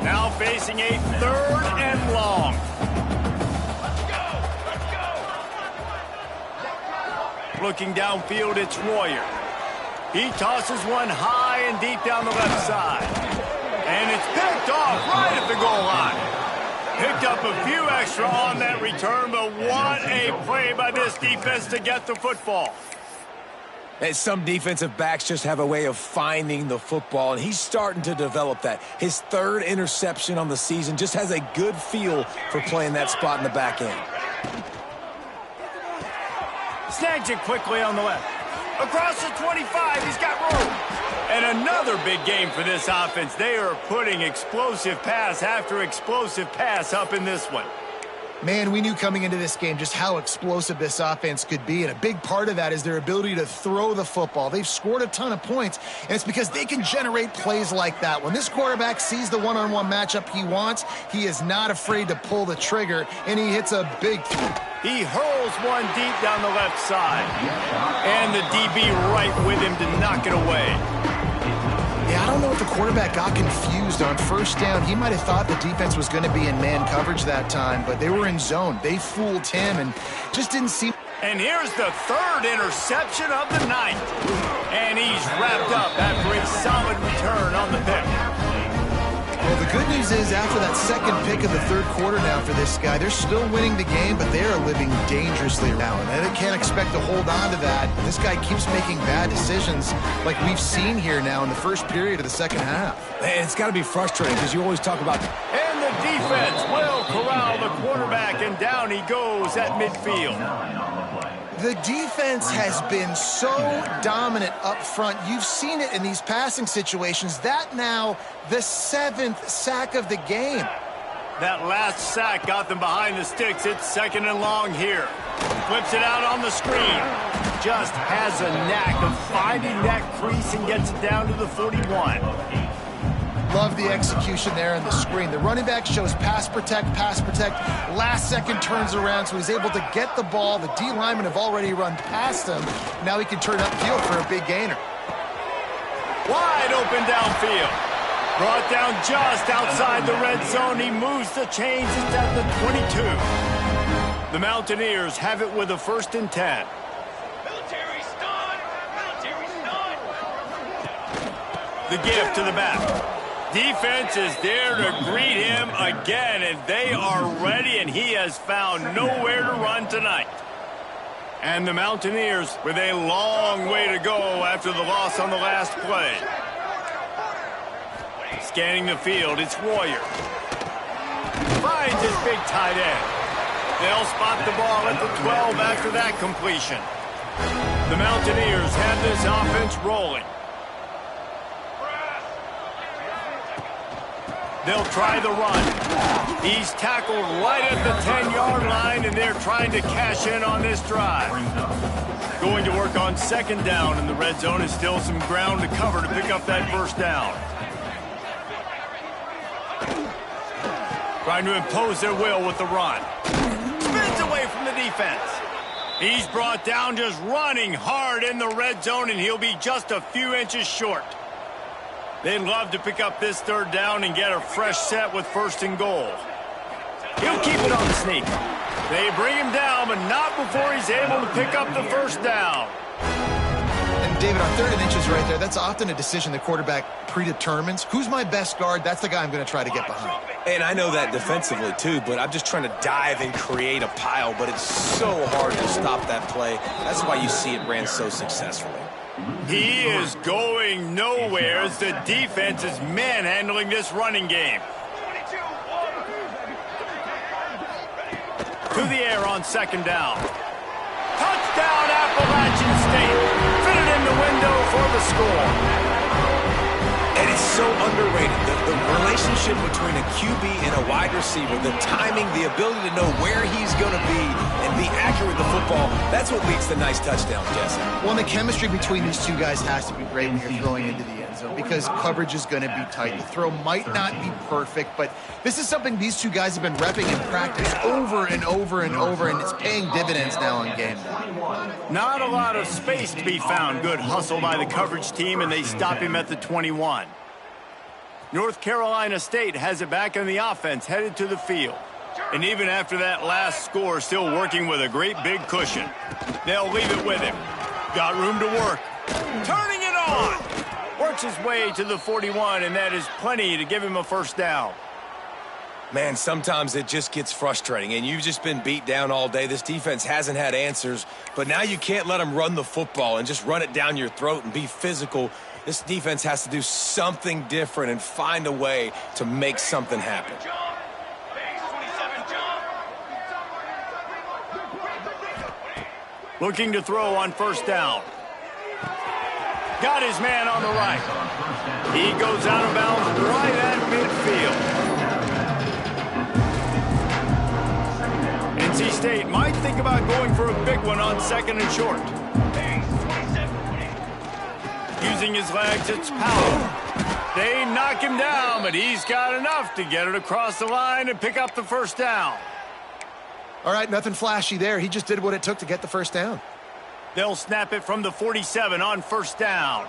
Now facing a 3rd and long. Looking downfield, it's Royer. He tosses one high and deep down the left side. And it's picked off right at the goal line. Picked up a few extra on that return, but what a play by this defense to get the football. And some defensive backs just have a way of finding the football, and he's starting to develop that. His 3rd interception on the season just has a good feel for playing that spot in the back end. Snags it quickly on the left. Across the 25, he's got room. And another big game for this offense. They are putting explosive pass after explosive pass up in this one. Man, we knew coming into this game just how explosive this offense could be, and a big part of that is their ability to throw the football. They've scored a ton of points, and it's because they can generate plays like that. When this quarterback sees the one-on-one matchup he wants, he is not afraid to pull the trigger, and he hits a big throw. He hurls one deep down the left side, and the DB right with him to knock it away. Yeah, I don't know if the quarterback got confused on 1st down. He might have thought the defense was going to be in man coverage that time, but they were in zone. They fooled him and just didn't seem... And here's the 3rd interception of the night. And he's wrapped up after a solid return on the pick. Well, the good news is after that 2nd pick of the 3rd quarter now for this guy, they're still winning the game, but they are living dangerously now. And they can't expect to hold on to that. This guy keeps making bad decisions like we've seen here now in the 1st period of the 2nd half. Man, it's got to be frustrating because you always talk about... And the defense will corral the quarterback, and down he goes at midfield. The defense has been so dominant up front. You've seen it in these passing situations. That now the 7th sack of the game. That last sack got them behind the sticks. It's 2nd and long here. Flips it out on the screen. Just has a knack of finding that crease and gets it down to the 41. Love the execution there in the screen. The running back shows pass protect. Last second turns around, so he's able to get the ball. The D linemen have already run past him. Now he can turn upfield for a big gainer. Wide open downfield. Brought down just outside the red zone. He moves the chains. It's at the 22. The Mountaineers have it with a 1st and 10. Military stun! Military stun! The give to the back. Defense is there to greet him again, and they are ready, and he has found nowhere to run tonight. And the Mountaineers with a long way to go after the loss on the last play. Scanning the field, it's Royer. Finds his big tight end. They'll spot the ball at the 12 after that completion. The Mountaineers have this offense rolling. They'll try the run. He's tackled right at the 10-yard line, and they're trying to cash in on this drive. Going to work on 2nd down in the red zone. Is still some ground to cover to pick up that 1st down. Trying to impose their will with the run. Spins away from the defense. He's brought down just running hard in the red zone, and he'll be just a few inches short. They'd love to pick up this 3rd down and get a fresh set with 1st and goal. He'll keep it on the sneak. They bring him down, but not before he's able to pick up the 1st down. And David, on 3rd and inches right there, that's often a decision the quarterback predetermines. Who's my best guard? That's the guy I'm going to try to get behind. And I know that defensively, too, but I'm just trying to dive and create a pile, but it's so hard to stop that play. That's why you see it ran so successfully. He is going nowhere as the defense is manhandling this running game. To the air on 2nd down. Touchdown, Appalachian State. Fitted in the window for the score. And it's so underrated. The relationship connection between a QB and a wide receiver, the timing, the ability to know where he's going to be and be accurate with the football, that's what leads to nice touchdowns, Jesse. Well, the chemistry between these two guys has to be great when you're throwing into the end zone because coverage is going to be tight. The throw might not be perfect, but this is something these two guys have been repping in practice over and over and over, and it's paying dividends now on game day. Not a lot of space to be found. Good hustle by the coverage team, and they stop him at the 21. North Carolina State has it back in the offense, headed to the field. And even after that last score, still working with a great big cushion. They'll leave it with him. Got room to work. Turning it on! Works his way to the 41, and that is plenty to give him a first down. Man, sometimes it just gets frustrating, and you've just been beat down all day. This defense hasn't had answers, but now you can't let them run the football and just run it down your throat and be physical. This defense has to do something different and find a way to make something happen. Looking to throw on first down. Got his man on the right. He goes out of bounds right at midfield. NC State might think about going for a big one on second and short. Using his legs, it's Powell. They knock him down, but he's got enough to get it across the line and pick up the first down. All right, nothing flashy there. He just did what it took to get the first down. They'll snap it from the 47 on first down.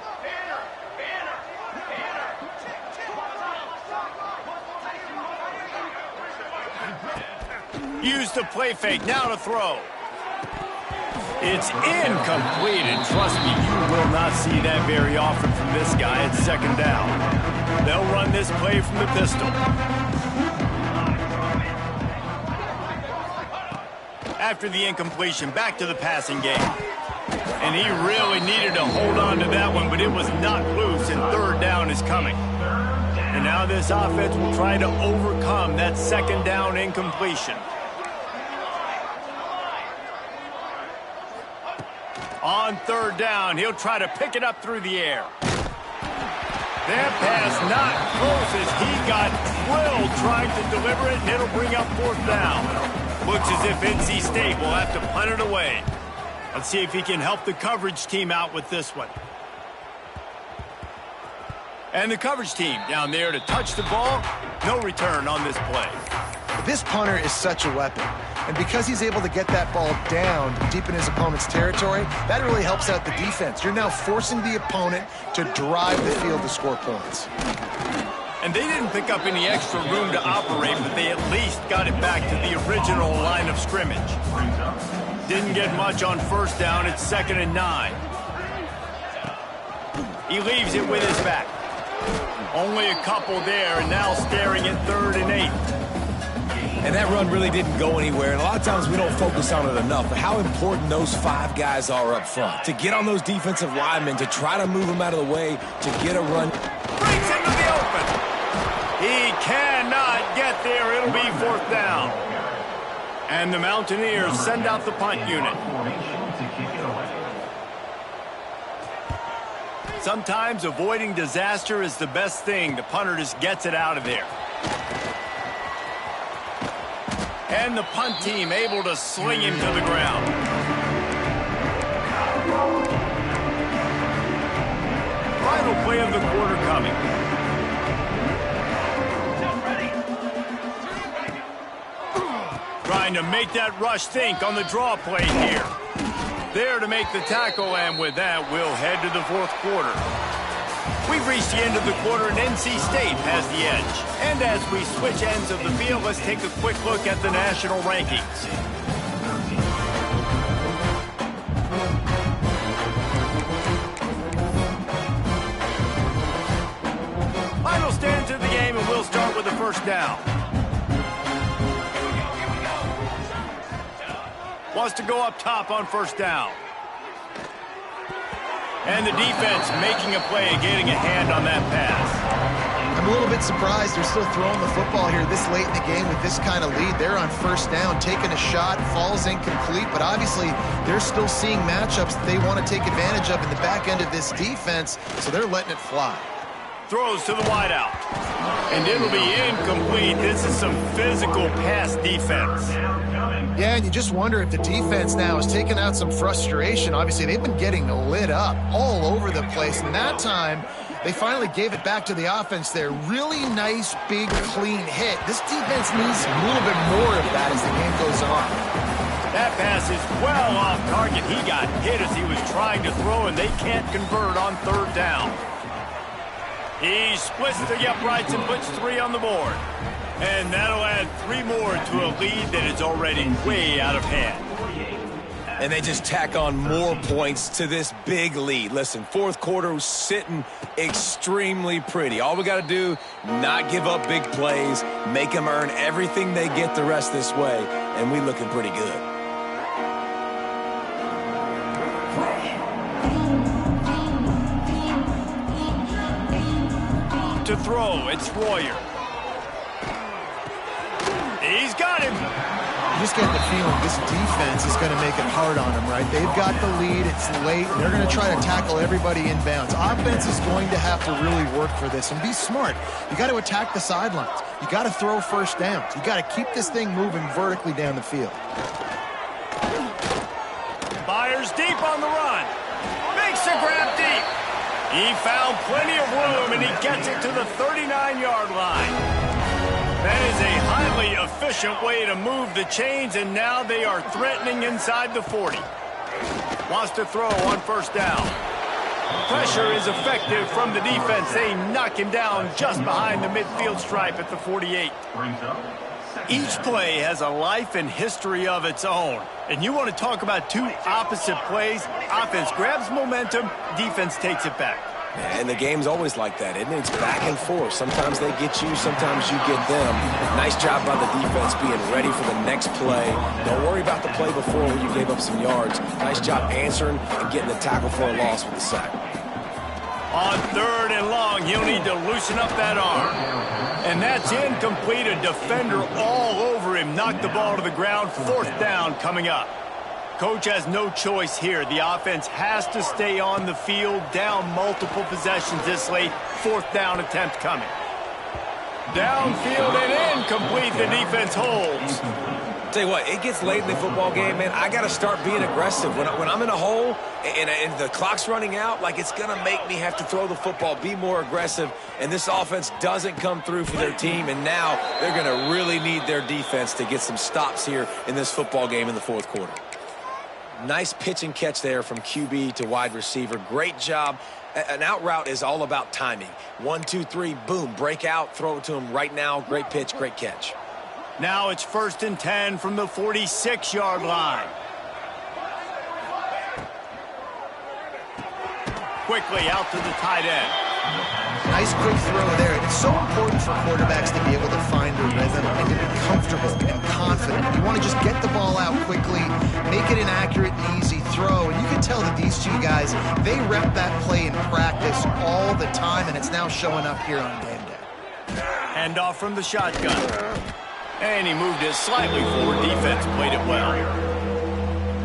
Use the play fake, now to throw. It's incomplete, and trust me, you will not see that very often from this guy at second down. They'll run this play from the pistol. After the incompletion, back to the passing game. And he really needed to hold on to that one, but it was not loose, and third down is coming. And now this offense will try to overcome that second down incompletion. On third down, he'll try to pick it up through the air. That pass not close as he got thrilled trying to deliver it, and it'll bring up fourth down. Looks as if NC State will have to punt it away. Let's see if he can help the coverage team out with this one. And the coverage team down there to touch the ball. No return on this play. This punter is such a weapon. And because he's able to get that ball down deep in his opponent's territory, that really helps out the defense. You're now forcing the opponent to drive the field to score points. And they didn't pick up any extra room to operate, but they at least got it back to the original line of scrimmage. Didn't get much on first down. It's 2nd and 9. He leaves it with his back. Only a couple there, and now staring at 3rd and 8. And that run really didn't go anywhere, and a lot of times we don't focus on it enough, but how important those 5 guys are up front. To get on those defensive linemen, to try to move them out of the way, to get a run. Breaks into the open. He cannot get there. It'll be 4th down. And the Mountaineers send out the punt unit. Sometimes avoiding disaster is the best thing. The punter just gets it out of there. And the punt team able to sling him to the ground. Final play of the quarter coming. Trying to make that rush think on the draw play here. There to make the tackle, and with that, we'll head to the 4th quarter. We've reached the end of the quarter, and NC State has the edge. And as we switch ends of the field, let's take a quick look at the national rankings. Final stands of the game, and we'll start with the first down. Wants to go up top on first down. And the defense making a play and getting a hand on that pass. I'm a little bit surprised they're still throwing the football here this late in the game with this kind of lead. They're on first down, taking a shot, falls incomplete, but obviously they're still seeing matchups that they want to take advantage of in the back end of this defense, so they're letting it fly. Throws to the wideout. And it'll be incomplete. This is some physical pass defense. Yeah, and you just wonder if the defense now has taken out some frustration. Obviously, they've been getting lit up all over the place. And that time, they finally gave it back to the offense there. Really nice, big, clean hit. This defense needs a little bit more of that as the game goes on. That pass is well off target. He got hit as he was trying to throw, and they can't convert on third down. He splits the uprights and puts 3 on the board. And that'll add 3 more to a lead that is already way out of hand. And they just tack on more points to this big lead. Listen, fourth quarter was sitting extremely pretty. All we got to do, not give up big plays, make them earn everything they get the rest this way, and we looking pretty good. To throw, it's Royer. He's got him. You just get the feeling this defense is going to make it hard on them, right? They've got the lead, it's late, and they're going to try to tackle everybody inbounds. Offense is going to have to really work for this and be smart. You got to attack the sidelines. You got to throw first downs. You got to keep this thing moving vertically down the field. Byers deep on the run. Makes a grab deep. He found plenty of room, and he gets it to the 39-yard line. That is a highly efficient way to move the chains, and now they are threatening inside the 40. Wants to throw on first down. Pressure is effective from the defense. They knock him down just behind the midfield stripe at the 48. Each play has a life and history of its own. And you want to talk about two opposite plays. Offense grabs momentum, defense takes it back. And the game's always like that, isn't it? It's back and forth. Sometimes they get you, sometimes you get them. Nice job by the defense being ready for the next play. Don't worry about the play before when you gave up some yards. Nice job answering and getting the tackle for a loss with the sack. On third and long, he'll need to loosen up that arm. And that's incomplete. A defender all over him. Knocked the ball to the ground. Fourth down coming up. Coach has no choice here. The offense has to stay on the field, down multiple possessions this late. Fourth down attempt coming. Downfield and incomplete. The defense holds. Tell you what, it gets late in the football game, man. I got to start being aggressive. When I'm in a hole and the clock's running out, like, it's going to make me have to throw the football, be more aggressive. And this offense doesn't come through for their team, and now they're going to really need their defense to get some stops here in this football game in the fourth quarter. Nice pitch and catch there from QB to wide receiver. Great job. An out route is all about timing. 1, 2, 3, boom, break out, throw it to him right now. Great pitch, great catch. Now it's 1st and 10 from the 46-yard line. Quickly out to the tight end. Nice quick throw there. It's so important for quarterbacks to be able to find their rhythm and to be comfortable and confident. You want to just get the ball out quickly, make it an accurate and easy throw. And you can tell that these two guys, they rep that play in practice all the time, and it's now showing up here on game day. Handoff from the shotgun. And he moved it slightly forward. Defense played it well.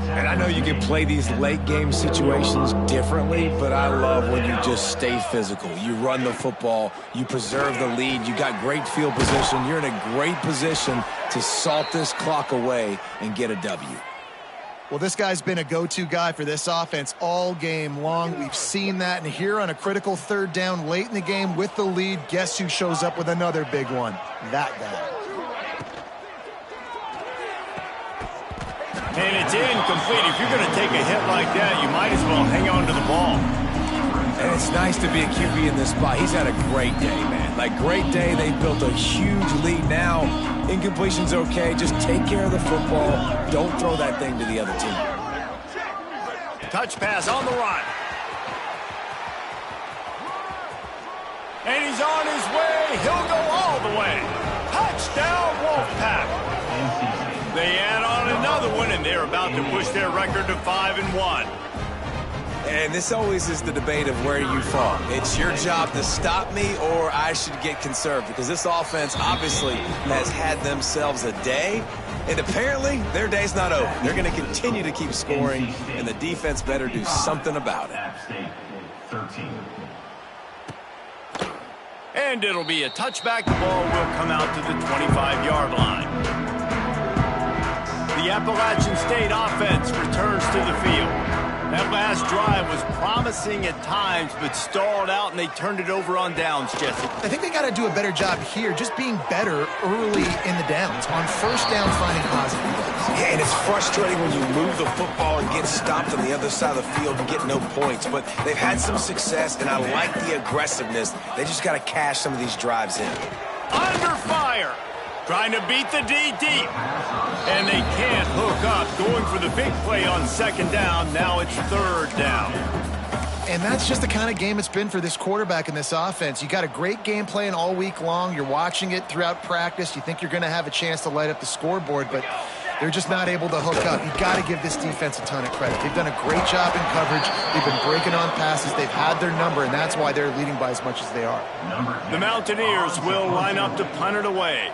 And I know you can play these late game situations differently, but I love when you just stay physical. You run the football, you preserve the lead, you got great field position. You're in a great position to salt this clock away and get a W. Well, this guy's been a go-to guy for this offense all game long. We've seen that, and here on a critical third down late in the game with the lead, guess who shows up with another big one? That guy. And it's incomplete. If you're going to take a hit like that, you might as well hang on to the ball. And it's nice to be a QB in this spot. He's had a great day, man. Like, great day. They built a huge lead. Now, incompletion's okay. Just take care of the football. Don't throw that thing to the other team. Touch pass on the run. And he's on his way. He'll go all the way. Touchdown, Wolfpack. They add on another one, and they're about to push their record to 5-1. And this always is the debate of where you fall. It's your job to stop me, or I should get conserved, because this offense obviously has had themselves a day, and apparently their day's not over. They're going to continue to keep scoring, and the defense better do something about it. And it'll be a touchback. The ball will come out to the 25-yard line. The Appalachian State offense returns to the field. That last drive was promising at times, but stalled out, and they turned it over on downs, Jesse. I think they got to do a better job here, just being better early in the downs. On first down, finding positive. Yeah, and it's frustrating when you move the football and get stopped on the other side of the field and get no points. But they've had some success, and I like the aggressiveness. They just got to cash some of these drives in. Under fire. Trying to beat the D deep. And they can't hook up. Going for the big play on second down. Now it's third down. And that's just the kind of game it's been for this quarterback in this offense. You got a great game plan all week long. You're watching it throughout practice. You think you're going to have a chance to light up the scoreboard, but they're just not able to hook up. You've got to give this defense a ton of credit. They've done a great job in coverage. They've been breaking on passes. They've had their number, and that's why they're leading by as much as they are. The Mountaineers will line up to punt it away.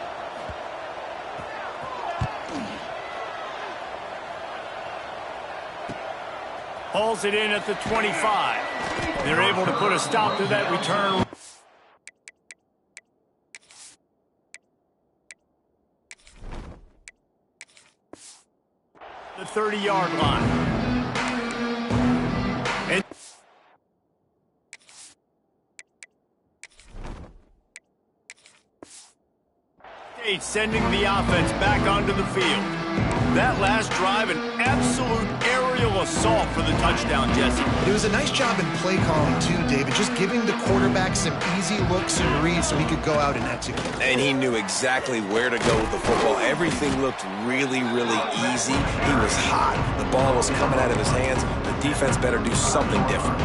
Hauls it in at the 25. They're able to put a stop to that return. The 30-yard line. And State sending the offense back onto the field. That last drive, an absolute aerial assault for the touchdown, Jesse. It was a nice job in play calling, too, David, just giving the quarterback some easy looks and reads so he could go out and execute. And he knew exactly where to go with the football. Everything looked really, really easy. He was hot. The ball was coming out of his hands. The defense better do something different.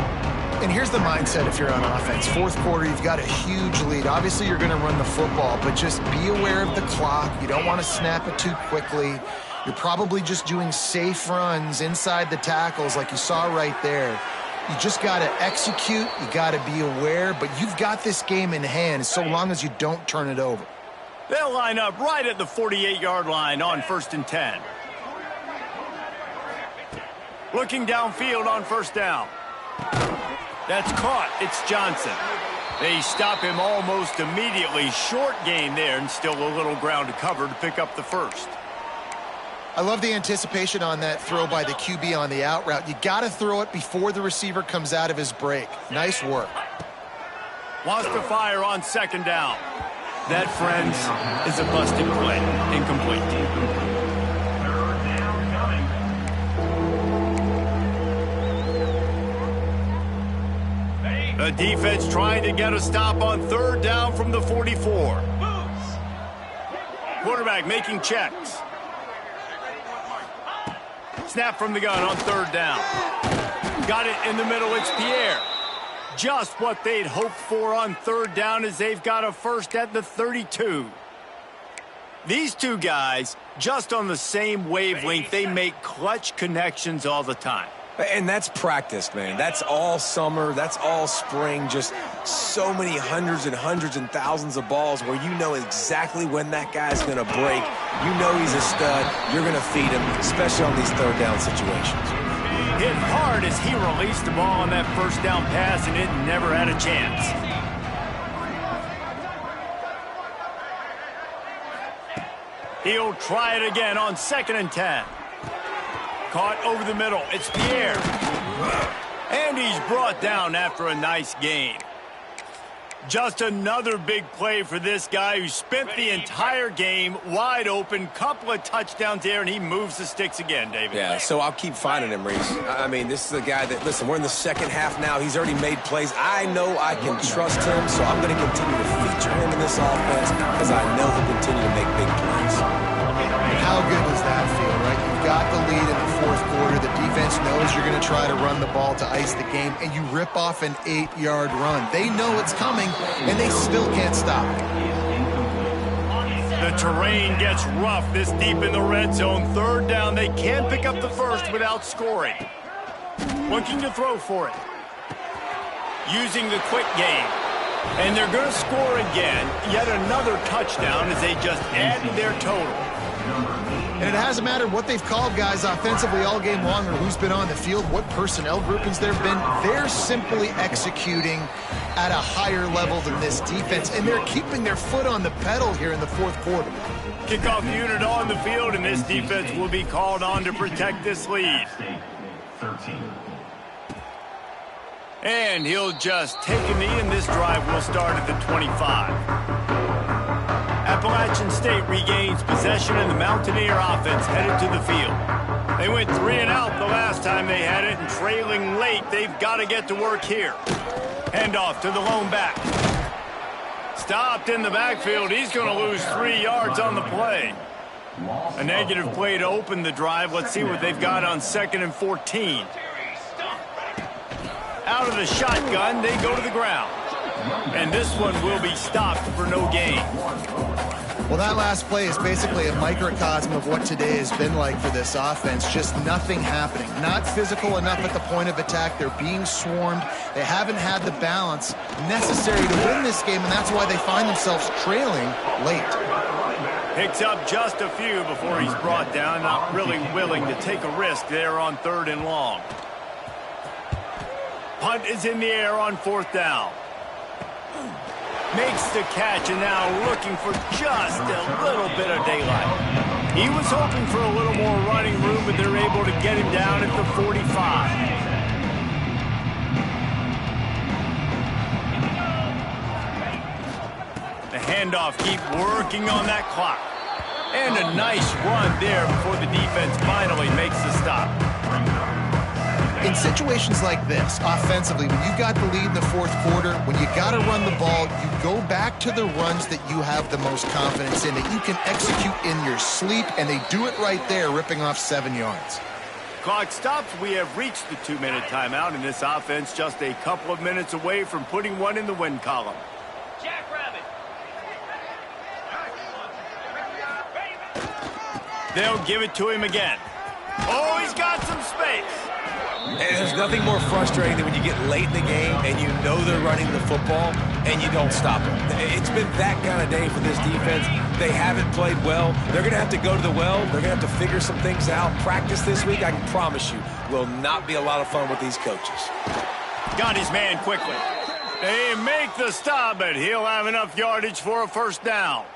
And here's the mindset if you're on offense. Fourth quarter, you've got a huge lead. Obviously, you're going to run the football, but just be aware of the clock. You don't want to snap it too quickly. You're probably just doing safe runs inside the tackles like you saw right there. You just got to execute. You got to be aware, but you've got this game in hand so long as you don't turn it over. They'll line up right at the 48-yard line on 1st and 10. Looking downfield on first down. That's caught. It's Johnson. They stop him almost immediately. Short gain there, and still a little ground to cover to pick up the first. I love the anticipation on that throw by the QB on the out route. You got to throw it before the receiver comes out of his break. Nice work. Wants to fire on second down. That, friends, is a busted play. Incomplete. The defense trying to get a stop on third down from the 44. Quarterback making checks. Snap from the gun on third down. Got it in the middle. It's Pierre. Just what they'd hoped for on third down as they've got a first at the 32. These two guys, just on the same wavelength, they make clutch connections all the time. And that's practice, man. That's all summer. That's all spring. Just so many hundreds and hundreds and thousands of balls where you know exactly when that guy's going to break. You know he's a stud. You're going to feed him, especially on these third down situations. Hit hard as he released the ball on that first down pass, and it never had a chance. He'll try it again on 2nd and 10. Caught over the middle. It's Pierre. And he's brought down after a nice gain. Just another big play for this guy who spent the entire game wide open. Couple of touchdowns there, and he moves the sticks again, David. Yeah, so I'll keep finding him, Reese. I mean, this is a guy that, listen, we're in the second half now. He's already made plays. I know I can trust him, so I'm going to continue to feature him in this offense because I know he'll continue to make big plays. How good does that feel, right? You've got the lead in the fourth quarter. The defense knows you're going to try to run the ball to ice the game, and you rip off an 8-yard run. They know it's coming, and they still can't stop it. The terrain gets rough this deep in the red zone. Third down, they can pick up the first without scoring. Looking to throw for it. Using the quick game. And they're going to score again. Yet another touchdown as they just added their total. And it hasn't mattered what they've called guys offensively all game long or who's been on the field, what personnel groupings there have been. They're simply executing at a higher level than this defense, and they're keeping their foot on the pedal here in the fourth quarter. Kickoff unit on the field, and this defense will be called on to protect this lead. And he'll just take a knee, and this drive will start at the 25. Appalachian State regains possession, and the Mountaineer offense headed to the field. They went 3 and out the last time they had it, and trailing late, they've got to get to work here. Handoff to the lone back. Stopped in the backfield. He's going to lose 3 yards on the play. A negative play to open the drive. Let's see what they've got on 2nd and 14. Out of the shotgun, they go to the ground. And this one will be stopped for no gain. Well, that last play is basically a microcosm of what today has been like for this offense. Just nothing happening. Not physical enough at the point of attack. They're being swarmed. They haven't had the balance necessary to win this game, and that's why they find themselves trailing late. Picks up just a few before he's brought down. Not really willing to take a risk there on 3rd and long. Punt is in the air on 4th down. Makes the catch, and now looking for just a little bit of daylight. He was hoping for a little more running room, but they're able to get him down at the 45. The handoff, keep working on that clock. And a nice run there before the defense finally makes the stop. In situations like this, offensively, when you've got the lead in the fourth quarter, when you got to run the ball, you go back to the runs that you have the most confidence in, that you can execute in your sleep, and they do it right there, ripping off 7 yards. Clock stops. We have reached the 2-minute timeout, and this offense just a couple of minutes away from putting one in the win column. They'll give it to him again. Oh, he's got some space. And there's nothing more frustrating than when you get late in the game and you know they're running the football and you don't stop them. It's been that kind of day for this defense. They haven't played well. They're going to have to go to the well. They're going to have to figure some things out. Practice this week, I can promise you, will not be a lot of fun with these coaches. Got his man quickly. They make the stop, but he'll have enough yardage for a 1st down.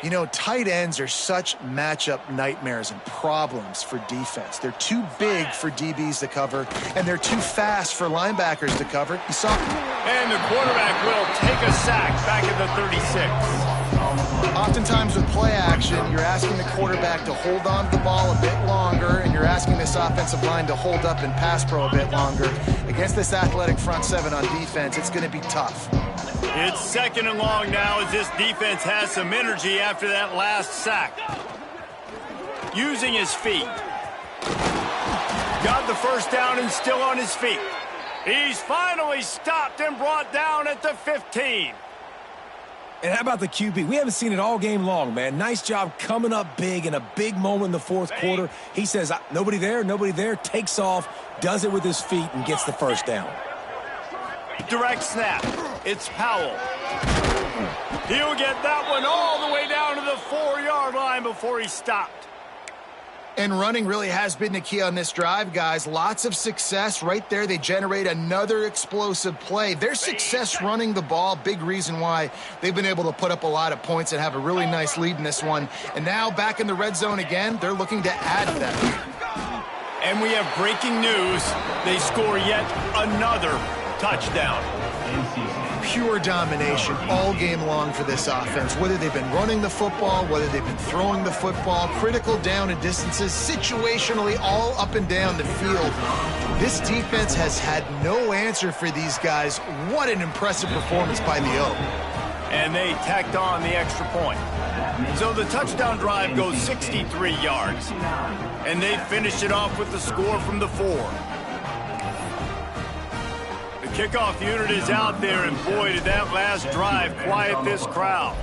You know, tight ends are such matchup nightmares and problems for defense. They're too big for DBs to cover, and they're too fast for linebackers to cover. You saw. And the quarterback will take a sack back at the 36. Oftentimes with play action, you're asking the quarterback to hold on to the ball a bit longer, and you're asking this offensive line to hold up in pass pro a bit longer. Against this athletic front 7 on defense, it's going to be tough. It's 2nd and long now as this defense has some energy after that last sack. Using his feet. Got the 1st down and still on his feet. He's finally stopped and brought down at the 15. And how about the QB? We haven't seen it all game long, man. Nice job coming up big in a big moment in the fourth quarter. He says, nobody there, takes off, does it with his feet, and gets the 1st down. Direct snap. It's Powell. He'll get that one all the way down to the 4-yard line before he stopped. And running really has been the key on this drive, guys. Lots of success right there. They generate another explosive play. Their success running the ball, big reason why they've been able to put up a lot of points and have a really nice lead in this one. And now back in the red zone again, they're looking to add to that lead. And we have breaking news. They score yet another touchdown. Pure domination all game long for this offense. Whether they've been running the football, whether they've been throwing the football, critical down and distances, situationally all up and down the field. This defense has had no answer for these guys. What an impressive performance by the O. And they tacked on the extra point. So the touchdown drive goes 63 yards. And they finish it off with the score from the 4. Kickoff unit is out there, and boy, did that last drive quiet this crowd.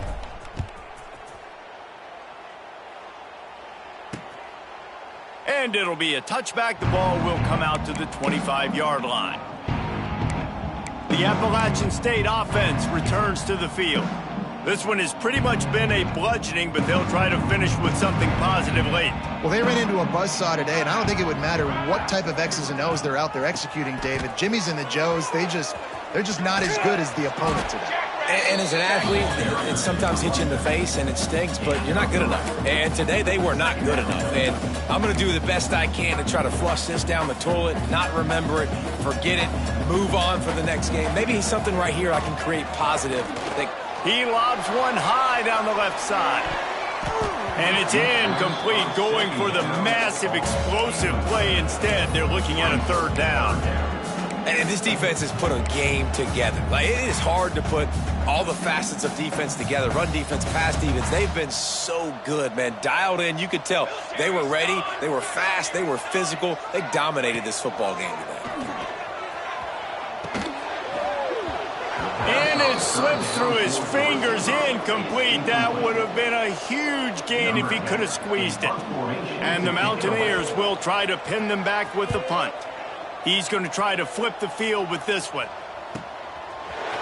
And it'll be a touchback. The ball will come out to the 25-yard line. The Appalachian State offense returns to the field. This one has pretty much been a bludgeoning, but they'll try to finish with something positive late. Well, they ran into a buzzsaw today, and I don't think it would matter what type of X's and O's they're out there executing, David. Jimmy's and the Joes, they're just not as good as the opponent today. And as an athlete, it sometimes hits you in the face and it stings, but you're not good enough. And today they were not good enough. And I'm going to do the best I can to try to flush this down the toilet, not remember it, forget it, move on for the next game. Maybe something right here I can create positive. He lobs one high down the left side. And it's incomplete, going for the massive explosive play instead. They're looking at a third down. And this defense has put a game together. Like, it is hard to put all the facets of defense together. Run defense, pass defense. They've been so good, man. Dialed in. You could tell they were ready. They were fast. They were physical. They dominated this football game today. And it slips through his fingers, incomplete. That would have been a huge gain if he could have squeezed it. And the Mountaineers will try to pin them back with the punt. He's going to try to flip the field with this one.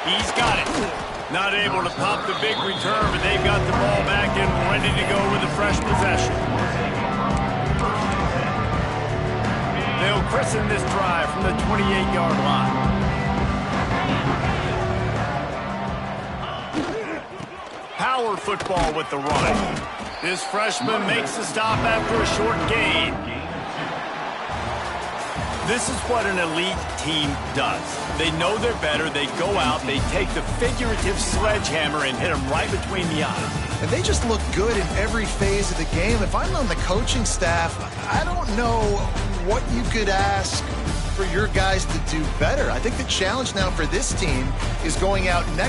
He's got it. Not able to pop the big return, but they've got the ball back and ready to go with a fresh possession. They'll christen this drive from the 28-yard line. Power football with the run. This freshman makes the stop after a short gain. This is what an elite team does. They know they're better. They go out. They take the figurative sledgehammer and hit them right between the eyes. And they just look good in every phase of the game. If I'm on the coaching staff, I don't know what you could ask for your guys to do better. I think the challenge now for this team is going out next